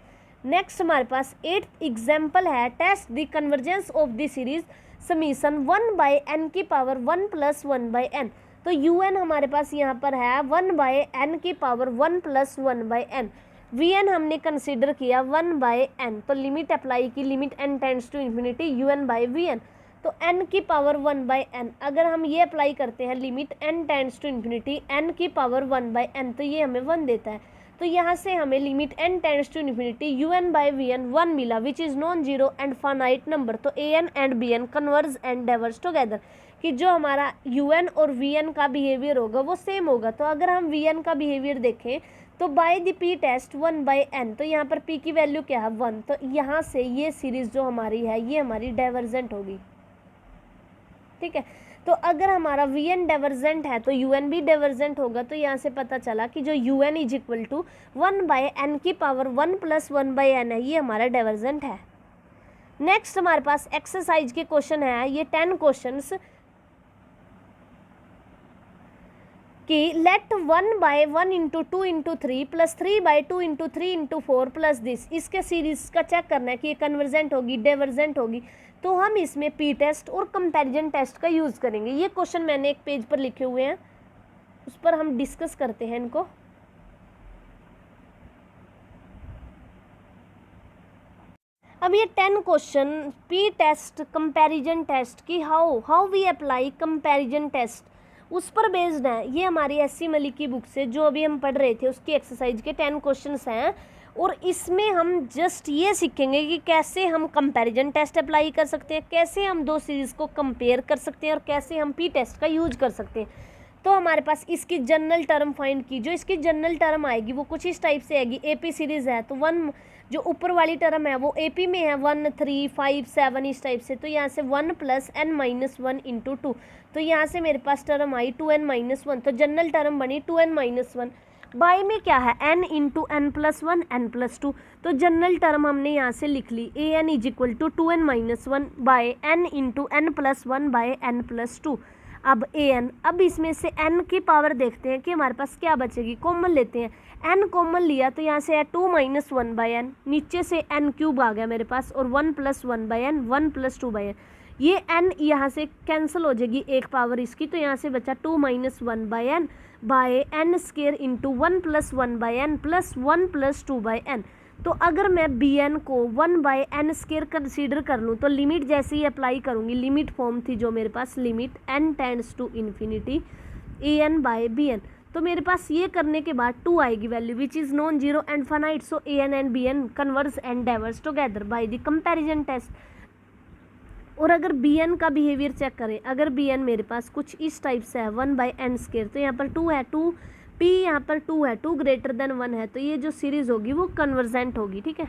Next हमारे पास 8th एग्जाम्पल है test the convergence of the series summation 1/n की पावर 1 + 1/n। तो un हमारे पास यहाँ पर है 1/n की पावर 1 + 1/n, vn हमने कंसिडर किया 1/n, तो लिमिट अप्लाई की, limit n tends to infinity un by vn, तो n की पावर 1/n, अगर हम ये अप्लाई करते हैं limit n tends to infinity n की पावर 1/n, तो ये हमें 1 देता है। तो यहाँ से हमें limit n tends to infinity un by vn 1 मिला which is non zero and finite number, तो an and bn converge and diverse together, कि जो हमारा un और vn का बिहेवियर होगा वो सेम होगा। तो अगर हम vn का बिहेवियर देखें तो by the P test 1/n, तो यहाँ पर p की वैल्यू क्या है 1, तो यहाँ से ये सीरीज जो हमारी है ये हमारी डाइवर्जेंट होगी, ठीक है। तो अगर हमारा वी एन डाइवर्जेंट है तो यू एन भी डाइवर्जेंट होगा। तो यहाँ से पता चला कि जो u n is equal to 1/n की पावर 1 + 1/n है, ये हमारा डाइवर्जेंट है। नेक्स्ट हमारे पास एक्सरसाइज के क्वेश्चन है, ये 10 क्वेश्चंस कि लेट 1/1 × 2 × 3 + 3/2 × 3 × 4 प्लस दिस, इसके सीरीज का चेक करना है कि ये कन्वर्जेंट होगी डाइवर्जेंट होगी। तो हम इसमें पी टेस्ट और कंपैरिजन टेस्ट का यूज़ करेंगे। ये क्वेश्चन मैंने एक पेज पर लिखे हुए हैं, उस पर हम डिस्कस करते हैं इनको। अब ये 10 question p test comparison test की how we apply comparison test, उस पर बेस्ड है। ये हमारी एससी मलिक की बुक से जो अभी हम पढ़ रहे थे उसकी एक्सरसाइज के 10 क्वेश्चंस हैं, और इसमें हम जस्ट ये सीखेंगे कि कैसे हम कंपैरिजन टेस्ट अप्लाई कर सकते हैं, कैसे हम दो सीरीज़ को कंपेयर कर सकते हैं और कैसे हम पी टेस्ट का यूज कर सकते हैं। तो हमारे पास इसकी जनरल टर्म फाइंड की, जो इसकी जनरल टर्म आएगी वो कुछ इस टाइप से आएगी। एपी सीरीज़ है तो 1 जो ऊपर वाली टर्म है वो एपी में है 1 3 5 7 इस टाइप से। तो यहाँ से 1 + n - 1 × 2, तो यहाँ से मेरे पास टर्म आई 2n - 1, तो जनरल टर्म बनी 2n - 1। बाय में क्या है n × n + 1 n + 2, तो जनरल टर्म हमने यहाँ से लिख ली an = 2n - 1 by n × n + 1 by n + 2। अब an, अब इसमें से n की पावर देखते हैं कि हमारे पास क्या बचेगी, कॉमन लेते हैं। n कॉमन लिया तो यहाँ से है 2 - 1/n, नीचे से n³ आ गया मेरे पास, और 1 + 1/n 1 + 2/n। ये n यहाँ से कैंसिल हो जाएगी एक पावर इसकी, तो यहाँ से बचा 2 - 1/n bye n² × 1 + 1/n plus 1 + 2/n। तो अगर मैं bn को 1/n² कंसीडर कर लूँ तो लिमिट जैसे ही अप्लाई करूँगी, लिमिट फॉर्म थी जो मेरे पास, limit n tends to infinity an/bn, तो मेरे पास ये करने के बाद 2 आएगी value which is non zero and finite. So an and bn converse and diverse together by the comparison test. और अगर bn का बिहेवियर चेक करें, अगर bn मेरे पास कुछ इस टाइप से है 1/n², तो यहाँ पर 2 है, 2 p यहाँ पर 2 है, 2 > 1 है, तो ये जो सीरीज़ होगी वो कन्वर्जेंट होगी, ठीक है।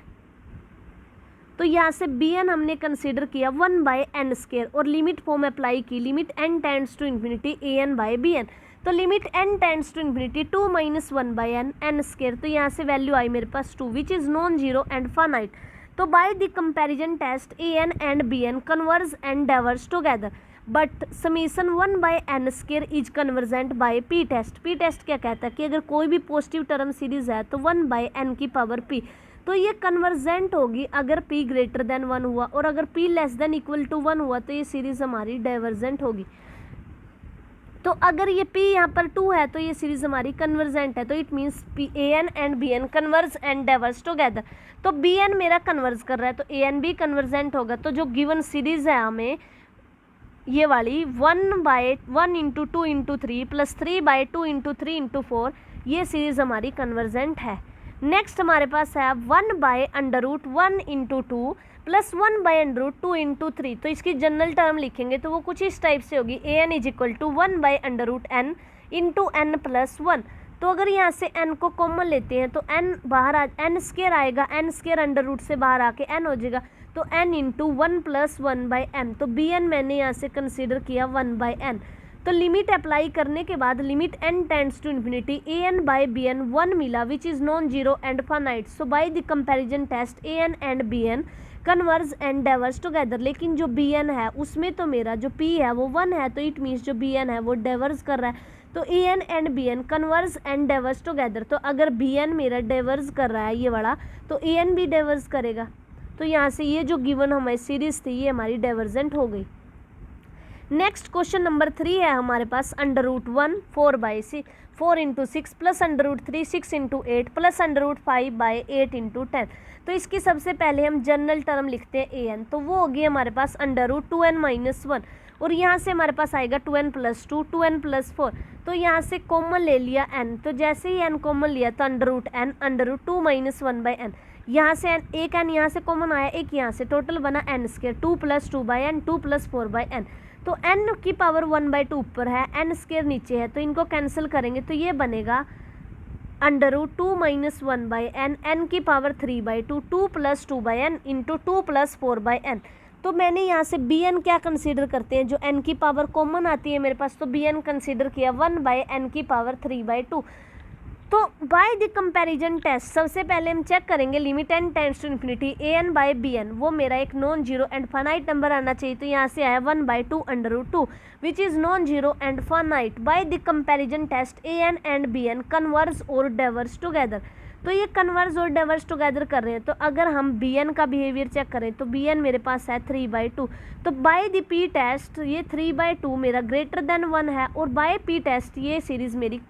तो यहाँ से bn हमने कंसीडर किया 1/n² और लिमिट फॉर्म अप्लाई की, limit n tends to infinity an/bn, तो limit n tends to infinity 2 - 1/n n², तो यहाँ से वैल्यू आई मेरे पास 2 which is non zero and finite. तो by the comparison test an and bn converge and diverse together, but summation 1/n² is convergent by p test. P test क्या कहता है कि अगर कोई भी पॉजिटिव टर्म सीरीज है तो 1/n की पावर p, तो ये कन्वर्जेंट होगी अगर p > 1 हुआ, और अगर p <= 1 हुआ तो ये सीरीज़ हमारी डाइवर्जेंट होगी। तो अगर ये p यहाँ पर 2 है तो ये सीरीज़ हमारी कन्वर्जेंट है, तो it means an and bn converge and diverse together. तो bn मेरा कन्वर्ज कर रहा है तो an भी कन्वर्जेंट होगा। तो जो गिवन सीरीज़ है हमें ये वाली 1/1 × 2 × 3 + 3/2 × 3 × 4, ये सीरीज़ हमारी कन्वर्जेंट है। नेक्स्ट हमारे पास है 1/√1 × 2 + 1/√2 × 3, तो इसकी जनरल टर्म लिखेंगे तो वो कुछ इस टाइप से होगी an = 1/√n × n + 1। तो अगर यहाँ से n को कॉमन लेते हैं तो n बाहर n² आएगा, n² अंडर रूट से बाहर आके n हो जाएगा, तो n × 1 + 1/n, तो bn मैंने यहाँ से कंसीडर किया 1/n। तो लिमिट अप्लाई करने के बाद limit n tends to infinity an/bn 1 मिला which is non zero and finite. So by the comparison test an and bn converge and diverse together. लेकिन जो bn है उसमें तो मेरा जो p है वो 1 है, तो इट मीन्स जो bn है वो डाइवर्स कर रहा है, तो an and bn converse and diverse together. तो अगर bn मेरा डाइवर्स कर रहा है ये वाला, तो an भी डाइवर्स करेगा। तो यहाँ से ये जो गिवन हमारी सीरीज़ थी ये हमारी डाइवर्जेंट हो गई। नेक्स्ट क्वेश्चन नंबर 3 है हमारे पास √1 4/6 4 × 6 + √3 6 × 8 + √5/8 × 10। तो इसकी सबसे पहले हम जनरल टर्म लिखते हैं an, तो वो होगी हमारे पास √2n - 1, और यहाँ से हमारे पास आएगा 2n + 2 2n + 4, तो यहाँ से कॉमन ले लिया n, तो जैसे ही n कॉमन लिया तो √n √2 - 1/n, यहाँ से एक n यहाँ से कॉमन आया, एक यहाँ से, टोटल बना n², 2 + 2/n 2 + 4/n। तो n की पावर 1/2 ऊपर है, n² नीचे है, तो इनको कैंसिल करेंगे तो ये बनेगा √2 - 1/n n की पावर 3/2 2 + 2/n × 2 + 4/n। तो तो मैंने यहाँ से बी एन क्या कंसीडर करते हैं, जो एन की पावर कॉमन आती है मेरे पास, तो बी एन कंसीडर किया 1/n⁻3/2। तो बाय द कंपैरिजन टेस्ट सबसे पहले हम चेक करेंगे limit n tends to infinity an by b n, वो मेरा एक non zero and finite number आना चाहिए। तो यहाँ से आया 1/2√2 which is non zero and finite. By the comparison test an and b n converges और डाइवर्स टुगेदर। तो ये कन्वर्स और डाइवर्स टुगेदर कर रहे हैं। तो अगर हम बी एन का बिहेवियर चेक करें तो बी एन मेरे पास है 3/2। तो बाय द पी टेस्ट ये 3/2 मेरा ग्रेटर देन 1 है, और बाय पी टेस्ट ये सीरीज़ मेरी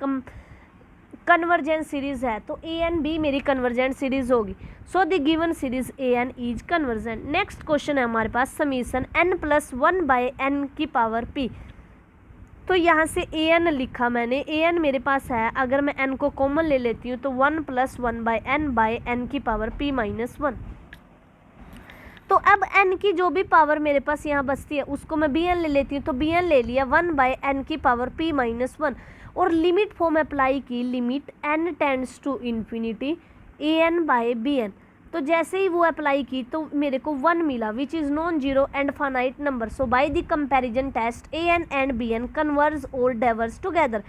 कन्वर्जेंट सीरीज है। तो ए एन बी मेरी कन्वर्जेंट सीरीज होगी। So the given series a n is convergent. Next question है हमारे पास समीशन n+1/n⁻p। तो यहाँ से ए एन लिखा मैंने, ए एन मेरे पास है, अगर मैं n को कॉमन ले लेती हूँ तो 1+1/n/n⁻p-1। तो अब n की जो भी पावर मेरे पास यहाँ बचती है उसको मैं बी एन ले लेती हूँ। तो बी एन ले लिया 1/n⁻p-1, और लिमिट फॉर्म अप्लाई की, limit n tends to infinity an/bn। तो जैसे ही वो अप्लाई की तो मेरे को 1 मिला which is non zero and finite number. So by the comparison test an and bn converse और डाइवर्स टुगेदर।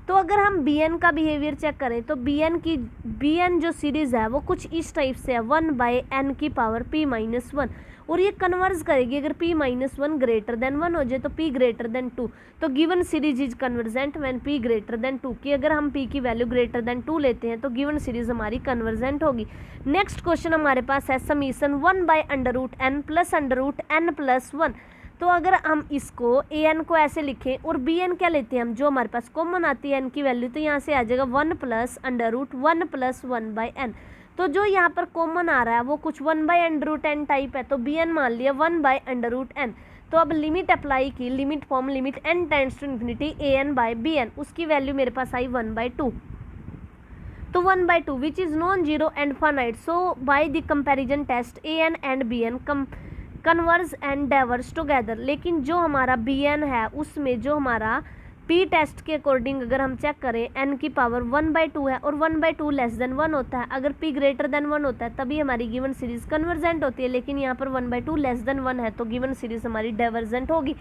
तो अगर हम bn का बिहेवियर चेक करें तो bn जो सीरीज़ है वो कुछ इस टाइप से है 1/n⁻p-1, और ये कन्वर्स करेगी अगर p-1 ग्रेटर देन 1 हो जाए तो p ग्रेटर देन 2। तो given series is convergent when p greater than 2, कि अगर हम p की वैल्यू ग्रेटर देन 2 लेते हैं तो गिवन सीरीज हमारी कन्वर्जेंट होगी। नेक्स्ट क्वेश्चन हमारे पास है समीशन 1/√n+n+1। तो अगर हम इसको an को ऐसे लिखें और bn क्या लेते हैं हम, जो हमारे पास कॉमन आती है n की वैल्यू, तो यहाँ से आ जाएगा 1+√1+1/n। तो जो यहाँ पर कॉमन आ रहा है वो कुछ 1/n टाइप है, तो bn मान लिया 1/n। तो अब लिमिट अप्लाई की, limit form limit n tends to infinity an/bn, उसकी वैल्यू मेरे पास आई 1/2। तो 1/2 which is non zero and finite. So by the comparison test an and bn converse and diverse together. लेकिन जो हमारा bn है उसमें जो हमारा p टेस्ट के अकॉर्डिंग अगर हम चेक करें n की पावर 1/2 है, और 1/2 लेस देन 1 होता है। अगर p ग्रेटर देन 1 होता है तभी हमारी गिवन सीरीज कन्वर्जेंट होती है, लेकिन यहाँ पर 1/2 लेस देन 1 है तो गिवन सीरीज हमारी डाइवर्जेंट होगी।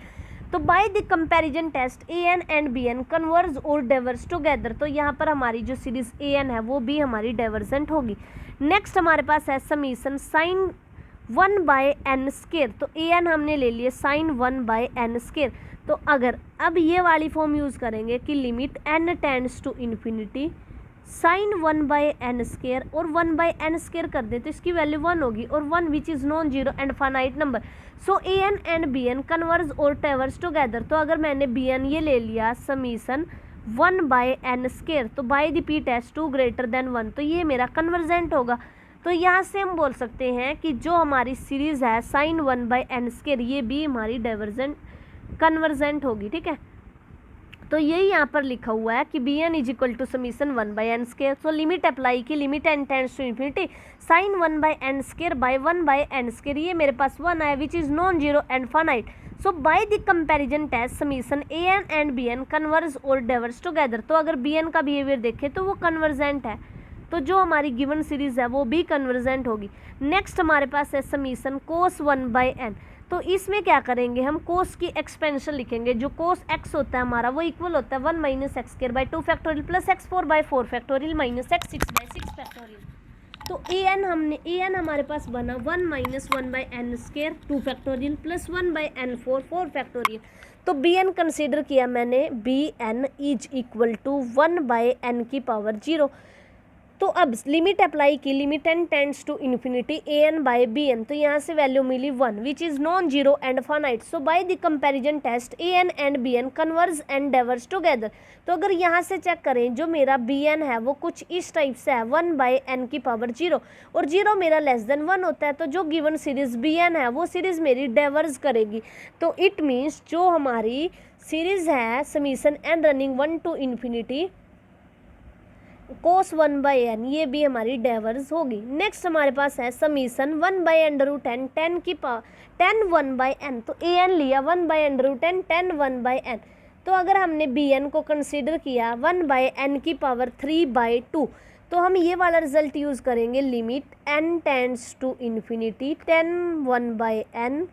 तो by the comparison test an and bn converse और डाइवर्स टुगेदर। तो यहाँ पर हमारी जो सीरीज an है वो भी हमारी डाइवर्जेंट होगी। नेक्स्ट हमारे पास है समीशन sin 1/n²। तो an हमने ले लिया sin 1/n²। तो अगर अब ये वाली फॉर्म यूज़ करेंगे कि limit n tends to infinity sin 1/n² और 1/n² कर दे तो इसकी वैल्यू 1 होगी, और 1 which is non zero and finite number. So an and bn converse और डाइवर्स टुगेदर। तो अगर मैंने bn ये ले लिया समीशन 1/n², तो by the p test 2 greater than 1, तो ये मेरा कन्वर्जेंट होगा। तो यहाँ से हम बोल सकते हैं कि जो हमारी सीरीज़ है sin 1/n² ये भी हमारी डाइवर्जेंट कन्वर्जेंट होगी। ठीक है, तो यही यहाँ पर लिखा हुआ है कि bn is equal to summation 1/n²। So limit apply की, limit n tends to infinity sin 1/n² by 1/n², ये मेरे पास 1 आया which is non zero and finite. So by the comparison test summation an and bn converse और diverse together. तो अगर bn का behaviour देखें तो वो कन्वर्जेंट है, तो जो हमारी गिवन सीरीज़ है वो भी कन्वर्जेंट होगी। नेक्स्ट हमारे पास है समीशन cos 1/n। तो इसमें क्या करेंगे हम, cos की एक्सपेंशन लिखेंगे। जो cos x होता है हमारा वो इक्वल होता है 1 - x² 2 factorial plus x4/4 factorial minus x6/6 factorial. तो an हमारे पास बना 1 - 1/n² 2 factorial plus 1/n4 4 factorial. तो bn कंसीडर किया मैंने, bn is equal to 1/n⁻0। तो अब लिमिट अप्लाई की, limit n tends to infinity an/bn। तो यहाँ से वैल्यू मिली 1 which is non zero and finite. So by the comparison test an and bn converse and diverse together. तो अगर यहाँ से चेक करें जो मेरा bn है वो कुछ इस टाइप से है 1/n⁻0, और 0 मेरा लेस देन 1 होता है। तो जो गिवन सीरीज़ bn है वो सीरीज़ मेरी डाइवर्स करेगी। तो इट मीन्स जो हमारी सीरीज़ है summation n running 1 to infinity cos 1/n, ये भी हमारी डाइवर्स होगी। नेक्स्ट हमारे पास है समीशन 1/√n 10 की पावर 10 1/n। तो an लिया 1/√n 10 1/n। तो अगर हमने bn को कंसीडर किया 1/n⁻3/2, तो हम ये वाला रिजल्ट यूज़ करेंगे, limit n tends to infinity 10 1/n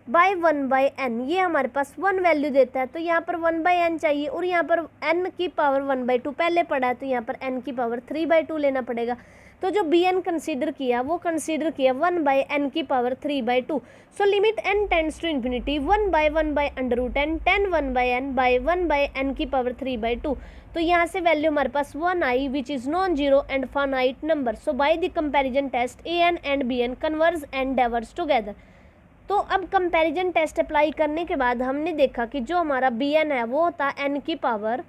by 1/n, ये हमारे पास 1 वैल्यू देता है, तो यहाँ पर 1/n चाहिए, और यहाँ पर n की पावर 1/2 पहले पढ़ा है, तो यहाँ पर n की पावर 3/2 लेना पड़ेगा। तो जो bn कंसीडर किया वो कंसीडर किया 1/n की power 3/2। So limit n tends to infinity 1/1/√n 10 1/n by 1/n की पावर 3/2। तो यहाँ से वैल्यू हमारे पास 1 आई which is non zero and finite number. So by the comparison test an and bn converge and diverge together. तो अब comparison test apply करने के बाद हमने देखा कि जो हमारा bn है वो होता है n की पावर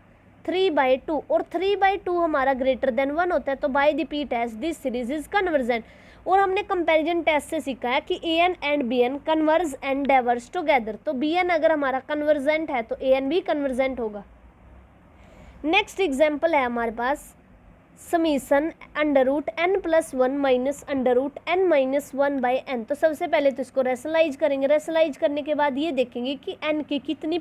3/2, और 3/2 हमारा ग्रेटर देन 1 होता है। तो by the P test this series is convergent. और हमने कंपैरिजन टेस्ट से सीखा है कि an and bn converge and diverge together. तो bn अगर हमारा कन्वर्जेंट है तो an भी कन्वर्जेंट होगा। नेक्स्ट एग्जाम्पल है हमारे पास समीशन √n + 1 - √n - 1/n। तो सबसे पहले तो इसको रेशनलाइज करेंगे। रेशनलाइज करने के बाद ये देखेंगे कि n की कितनी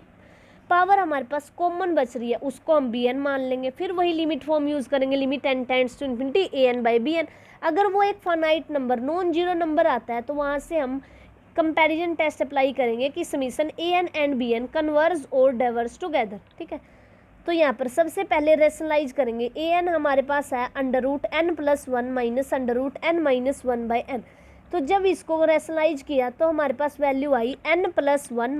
पावर हमारे पास कॉमन बच रही है, उसको हम bn मान लेंगे। फिर वही लिमिट फॉर्म यूज़ करेंगे, limit n tends to infinity an/bn। अगर वो एक finite number non zero number आता है तो वहाँ से हम कंपैरिजन टेस्ट अप्लाई करेंगे कि summation an and bn converge और डाइवर्ज टुगेदर। ठीक है, तो यहाँ पर सबसे पहले रेशनलाइज करेंगे। an हमारे पास है √n + 1 - √n - 1/n। तो जब इसको रेशनलाइज किया तो हमारे पास value I n + 1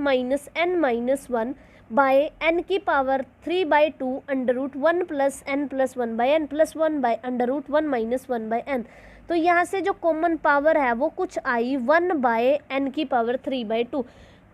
- n - 1 by n की पावर 3/2 √1 + n + 1/n + 1/√1 - 1/n। तो यहाँ से जो कॉमन पावर है वो कुछ आई 1/n की पावर 3/2।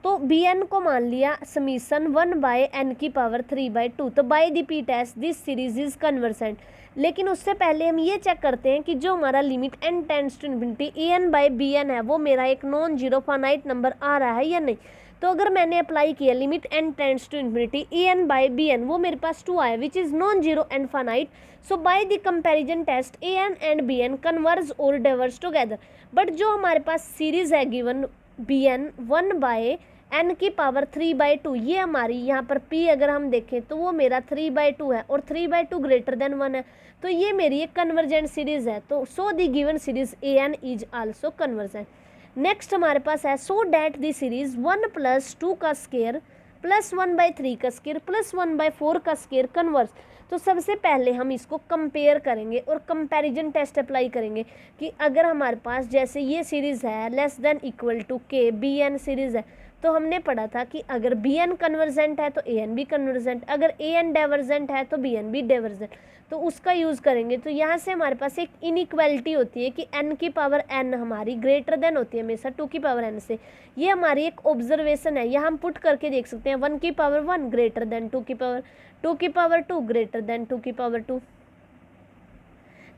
तो bn को मान लिया समीशन 1/n की पावर 3/2। तो by the P test this series is convergent. लेकिन उससे पहले हम ये चेक करते हैं कि जो हमारा limit n tends to infinity an/bn है वो मेरा एक नॉन जीरो फाइनाइट नंबर आ रहा है या नहीं। तो अगर मैंने अप्लाई किया limit n tends to infinity an/bn, वो मेरे पास 2 आया which is non zero and finite. So by the comparison test an and bn converge और डाइवर्ज टुगेदर। बट जो हमारे पास सीरीज है गिवन bn 1/n की पावर 3/2, ये हमारी यहाँ पर p अगर हम देखें तो वो मेरा 3/2 है, और 3/2 ग्रेटर देन 1 है, तो ये मेरी एक कन्वर्जेंट सीरीज है। तो so the given series an is also convergent. Next हमारे पास है सो डैट दी सीरीज 1 + 2 का स्केयर + 1/3 का स्केयर + 1/4 का स्केयर कन्वर्ज। तो सबसे पहले हम इसको कंपेयर करेंगे और कंपैरिजन टेस्ट अप्लाई करेंगे कि अगर हमारे पास जैसे ये सीरीज़ है लेस देन इक्वल टू के bn सीरीज़ है, तो हमने पढ़ा था कि अगर bn कन्वर्जेंट है तो an भी कन्वर्जेंट, अगर an डाइवर्जेंट है तो bn भी डाइवर्जेंट, तो उसका यूज़ करेंगे। तो यहाँ से हमारे पास एक इनइक्वालिटी होती है कि n की पावर n हमारी ग्रेटर देन होती है हमेशा 2 की पावर n से। ये हमारी एक ऑब्जर्वेशन है, यहाँ हम पुट करके देख सकते हैं 1 की पावर 1 ग्रेटर देन 2 की पावर 2 की पावर 2 ग्रेटर देन 2 की पावर 2।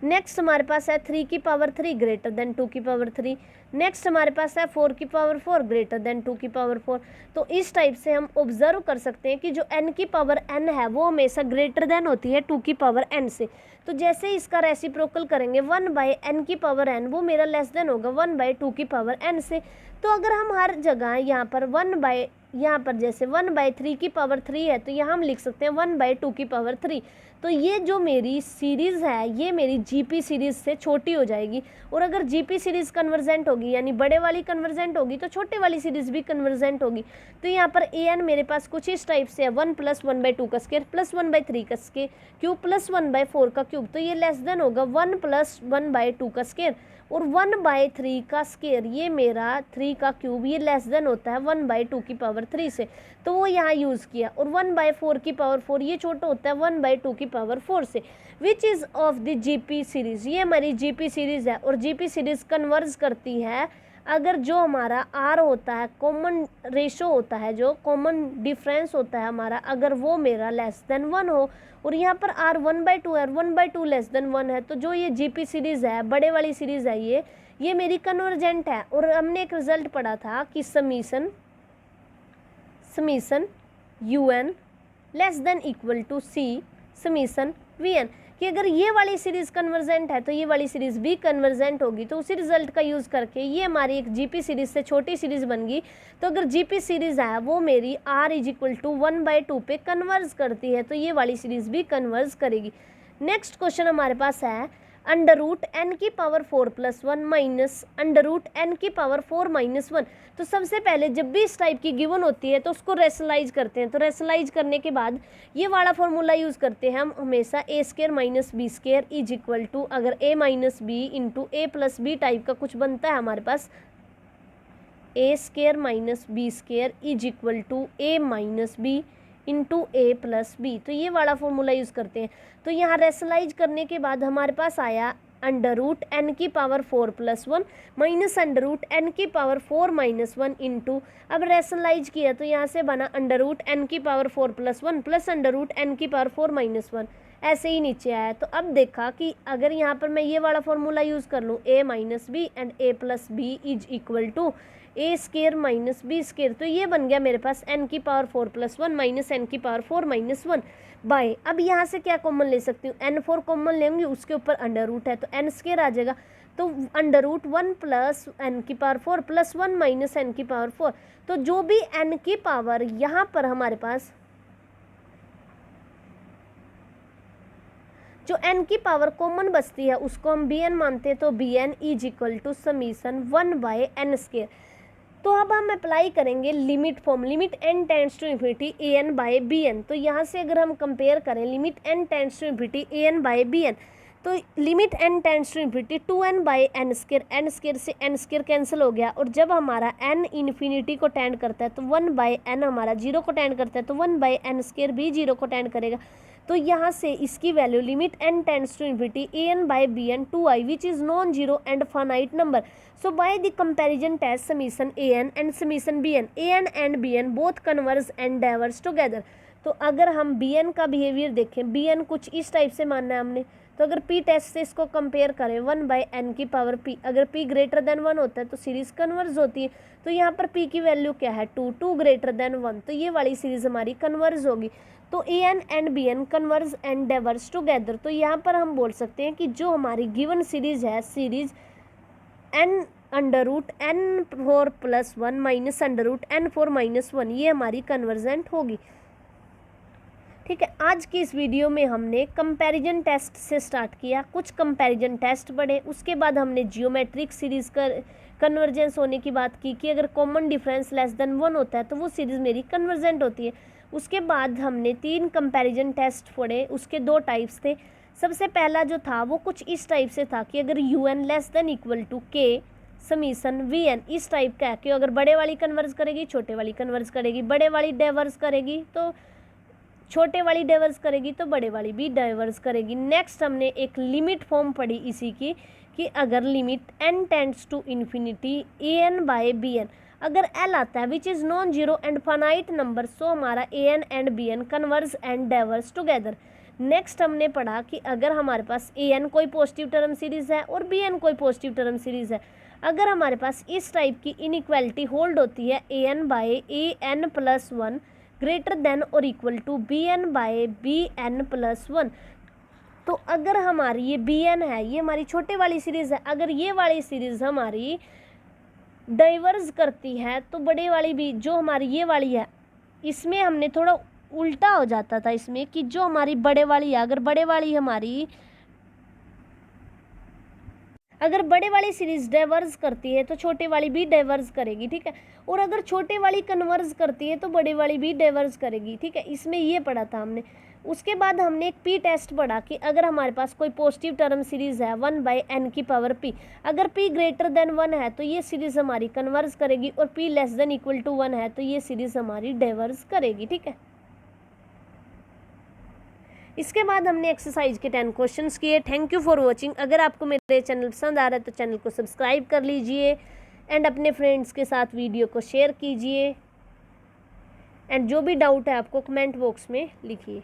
नेक्स्ट हमारे पास है 3 की पावर 3 ग्रेटर देन 2 की पावर 3। नेक्स्ट हमारे पास है 4 की पावर 4 ग्रेटर देन 2 की पावर 4। तो इस टाइप से हम ऑब्जर्व कर सकते हैं कि जो n की पावर n है वो हमेशा ग्रेटर देन होती है 2 की पावर n से। तो जैसे इसका रेसिप्रोकल करेंगे 1/n की पावर n वो मेरा लेस देन होगा 1/2 की पावर n से। तो अगर हम हर जगह यहाँ पर यहाँ पर जैसे 1/3 की पावर 3 है तो यहाँ हम लिख सकते हैं 1/2 की पावर 3। तो ये जो मेरी सीरीज़ है ये मेरी जीपी सीरीज़ से छोटी हो जाएगी, और अगर जीपी सीरीज़ कन्वर्जेंट होगी यानी बड़े वाली कन्वर्जेंट होगी तो छोटे वाली सीरीज़ भी कन्वर्जेंट होगी। तो यहाँ पर an मेरे पास कुछ इस टाइप से है 1 + 1/2 का स्केयर + 1/3 का स्केयर क्यूब + 1/4 का क्यूब। तो ये लेस देन होगा 1 + 1/2 का स्केयर, और 1/3 का स्केयर ये मेरा 3 का क्यूब ये लेस देन होता है 1/2 की पावर 3 से। तो वो यहाँ यूज़ किया, और 1/4 की पावर 4 ये छोटा होता है 1/2 की पावर 4 से, which is of the GP series. ये हमारी जीपी सीरीज़ है, और जीपी सीरीज़ कन्वर्ज करती है अगर जो हमारा r होता है कॉमन रेशो होता है, जो कॉमन डिफरेंस होता है हमारा, अगर वो मेरा लेस देन 1 हो, और यहाँ पर r 1/2 है, 1/2 लेस देन 1 है, तो जो ये जीपी सीरीज़ है बड़े वाली सीरीज़ है ये मेरी कन्वर्जेंट है। और हमने एक रिजल्ट पढ़ा था कि summation un less than equal to c summation vn, कि अगर ये वाली सीरीज़ कन्वर्जेंट है तो ये वाली सीरीज़ भी कन्वर्जेंट होगी। तो उसी रिजल्ट का यूज़ करके ये हमारी एक जीपी सीरीज़ से छोटी सीरीज़ बन गई। तो अगर जीपी सीरीज़ है वो मेरी r = 1/2 पे कन्वर्ज करती है तो ये वाली सीरीज़ भी कन्वर्ज करेगी। नेक्स्ट क्वेश्चन हमारे पास है अंडर रूट एन की power 4 + 1 minus under root n की पावर 4 - 1। तो सबसे पहले जब भी इस टाइप की गिवन होती है तो उसको रेशनलाइज करते हैं। तो रेशनलाइज करने के बाद ये वाला फॉर्मूला यूज़ करते हैं हम हमेशा, a² - b² is equal to, अगर a - b into a + b type का कुछ बनता है हमारे पास, a² - b² is equal to a - b into a + b। तो ये वाला फॉर्मूला यूज़ करते हैं। तो यहाँ रेशनलाइज करने के बाद हमारे पास आया अंडर रूट एन की power 4 + 1 minus under root n की पावर 4 - 1 इंटू, अब रेशनलाइज किया तो यहाँ से बना अंडर रूट एन की power 4 + 1 plus under root n की पावर 4 - 1, ऐसे ही नीचे आया। तो अब देखा कि अगर यहाँ पर मैं ये वाला फॉर्मूला यूज़ कर लूँ a - b and a + b is equal to a² - b², तो ये बन गया मेरे पास n की पावर 4 + 1 माइनस n की पावर 4 - 1 बाय, अब यहाँ से क्या कॉमन ले सकती हूँ, n4 कॉमन लेंगे, उसके ऊपर अंडर रूट है तो n² आ जाएगा। तो अंडर रूट 1 प्लस n की पावर 4 + 1 माइनस n की पावर 4, तो जो भी n की पावर यहाँ पर हमारे पास जो n की पावर कॉमन बचती है उसको हम bn मानते हैं। तो bn is equal to summation 1/n²। तो अब हम अप्लाई करेंगे limit form, limit n tends to infinity an/bn। तो यहाँ से अगर हम कंपेयर करें limit n tends to infinity an/bn, तो limit n tends to infinity 2n/n², n² से n² कैंसिल हो गया, और जब हमारा n इन्फिनिटी को टेंड करता है तो 1/n हमारा 0 को टेंड करता है, तो 1/n² भी 0 को टेंड करेगा। तो यहाँ से इसकी value limit n tends to infinity an/bn 2i which is non zero and finite number. So by the comparison test summation an and summation bn, an and bn both converge and diverge together। तो अगर हम bn का behaviour देखें, bn कुछ इस type से मानना है हमने, तो अगर p टेस्ट से इसको कंपेयर करें 1/n की पावर p, अगर p > 1 होता है तो सीरीज कन्वर्ज होती है। तो यहाँ पर p की वैल्यू क्या है 2, 2 > 1, तो ये वाली सीरीज हमारी कन्वर्ज होगी। तो an and bn converge and diverge together. तो यहाँ पर हम बोल सकते हैं कि जो हमारी गिवन सीरीज है, series n under root n4 + 1 minus under root n4 - 1, ये हमारी कन्वर्जेंट होगी। ठीक है, आज की इस वीडियो में हमने कंपैरिजन टेस्ट से स्टार्ट किया, कुछ कंपैरिजन टेस्ट पढ़े, उसके बाद हमने जियोमेट्रिक सीरीज का कन्वर्जेंस होने की बात की कि अगर कॉमन डिफरेंस <<1 होता है तो वो सीरीज़ मेरी कन्वर्जेंट होती है। उसके बाद हमने 3 कंपैरिजन टेस्ट पढ़े, उसके 2 टाइप्स थे। सबसे पहला जो था वो कुछ इस टाइप से था कि अगर un <= k समीशन vn, इस टाइप का है कि अगर बड़े वाली कन्वर्ज करेगी छोटे वाली कन्वर्ज करेगी, बड़े वाली डाइवर्स करेगी तो छोटे वाली डाइवर्स करेगी, तो बड़े वाली भी डाइवर्स करेगी। नेक्स्ट हमने एक लिमिट फॉर्म पढ़ी इसी की कि अगर limit n tends to infinity an/bn, अगर l आता है which is non zero and finite number, so हमारा an and bn converge and diverse together. Next हमने पढ़ा कि अगर हमारे पास an कोई पॉजिटिव टर्म सीरीज़ है और bn कोई पॉजिटिव टर्म सीरीज़ है, अगर हमारे पास इस टाइप की इनइक्वालिटी होल्ड होती है an/an + 1 ग्रेटर देन और इक्वल टू bn/bn + 1, तो अगर हमारी ये bn है, ये हमारी छोटे वाली सीरीज़ है, अगर ये वाली सीरीज़ हमारी डाइवर्स करती है तो बड़े वाली भी, जो हमारी ये वाली है, इसमें हमने थोड़ा उल्टा हो जाता था इसमें कि जो हमारी बड़े वाली है, अगर बड़े वाली सीरीज डाइवर्स करती है तो छोटे वाली भी डाइवर्स करेगी। ठीक है, और अगर छोटे वाली कन्वर्ज करती है तो बड़े वाली भी डाइवर्स करेगी। ठीक है, इसमें ये पढ़ा था हमने। उसके बाद हमने एक p टेस्ट पढ़ा कि अगर हमारे पास कोई पॉजिटिव टर्म सीरीज है 1/n की पावर p, अगर p > 1 है तो ये सीरीज हमारी कन्वर्ज करेगी, और p <= 1 है तो ये सीरीज हमारी डाइवर्स करेगी। ठीक है, इसके बाद हमने एक्सरसाइज के 10 क्वेश्चंस किए। Thank you for watching. अगर आपको मेरे चैनल पसंद आ रहा है तो चैनल को सब्सक्राइब कर लीजिए एंड अपने फ्रेंड्स के साथ वीडियो को शेयर कीजिए, एंड जो भी डाउट है आपको कमेंट बॉक्स में लिखिए।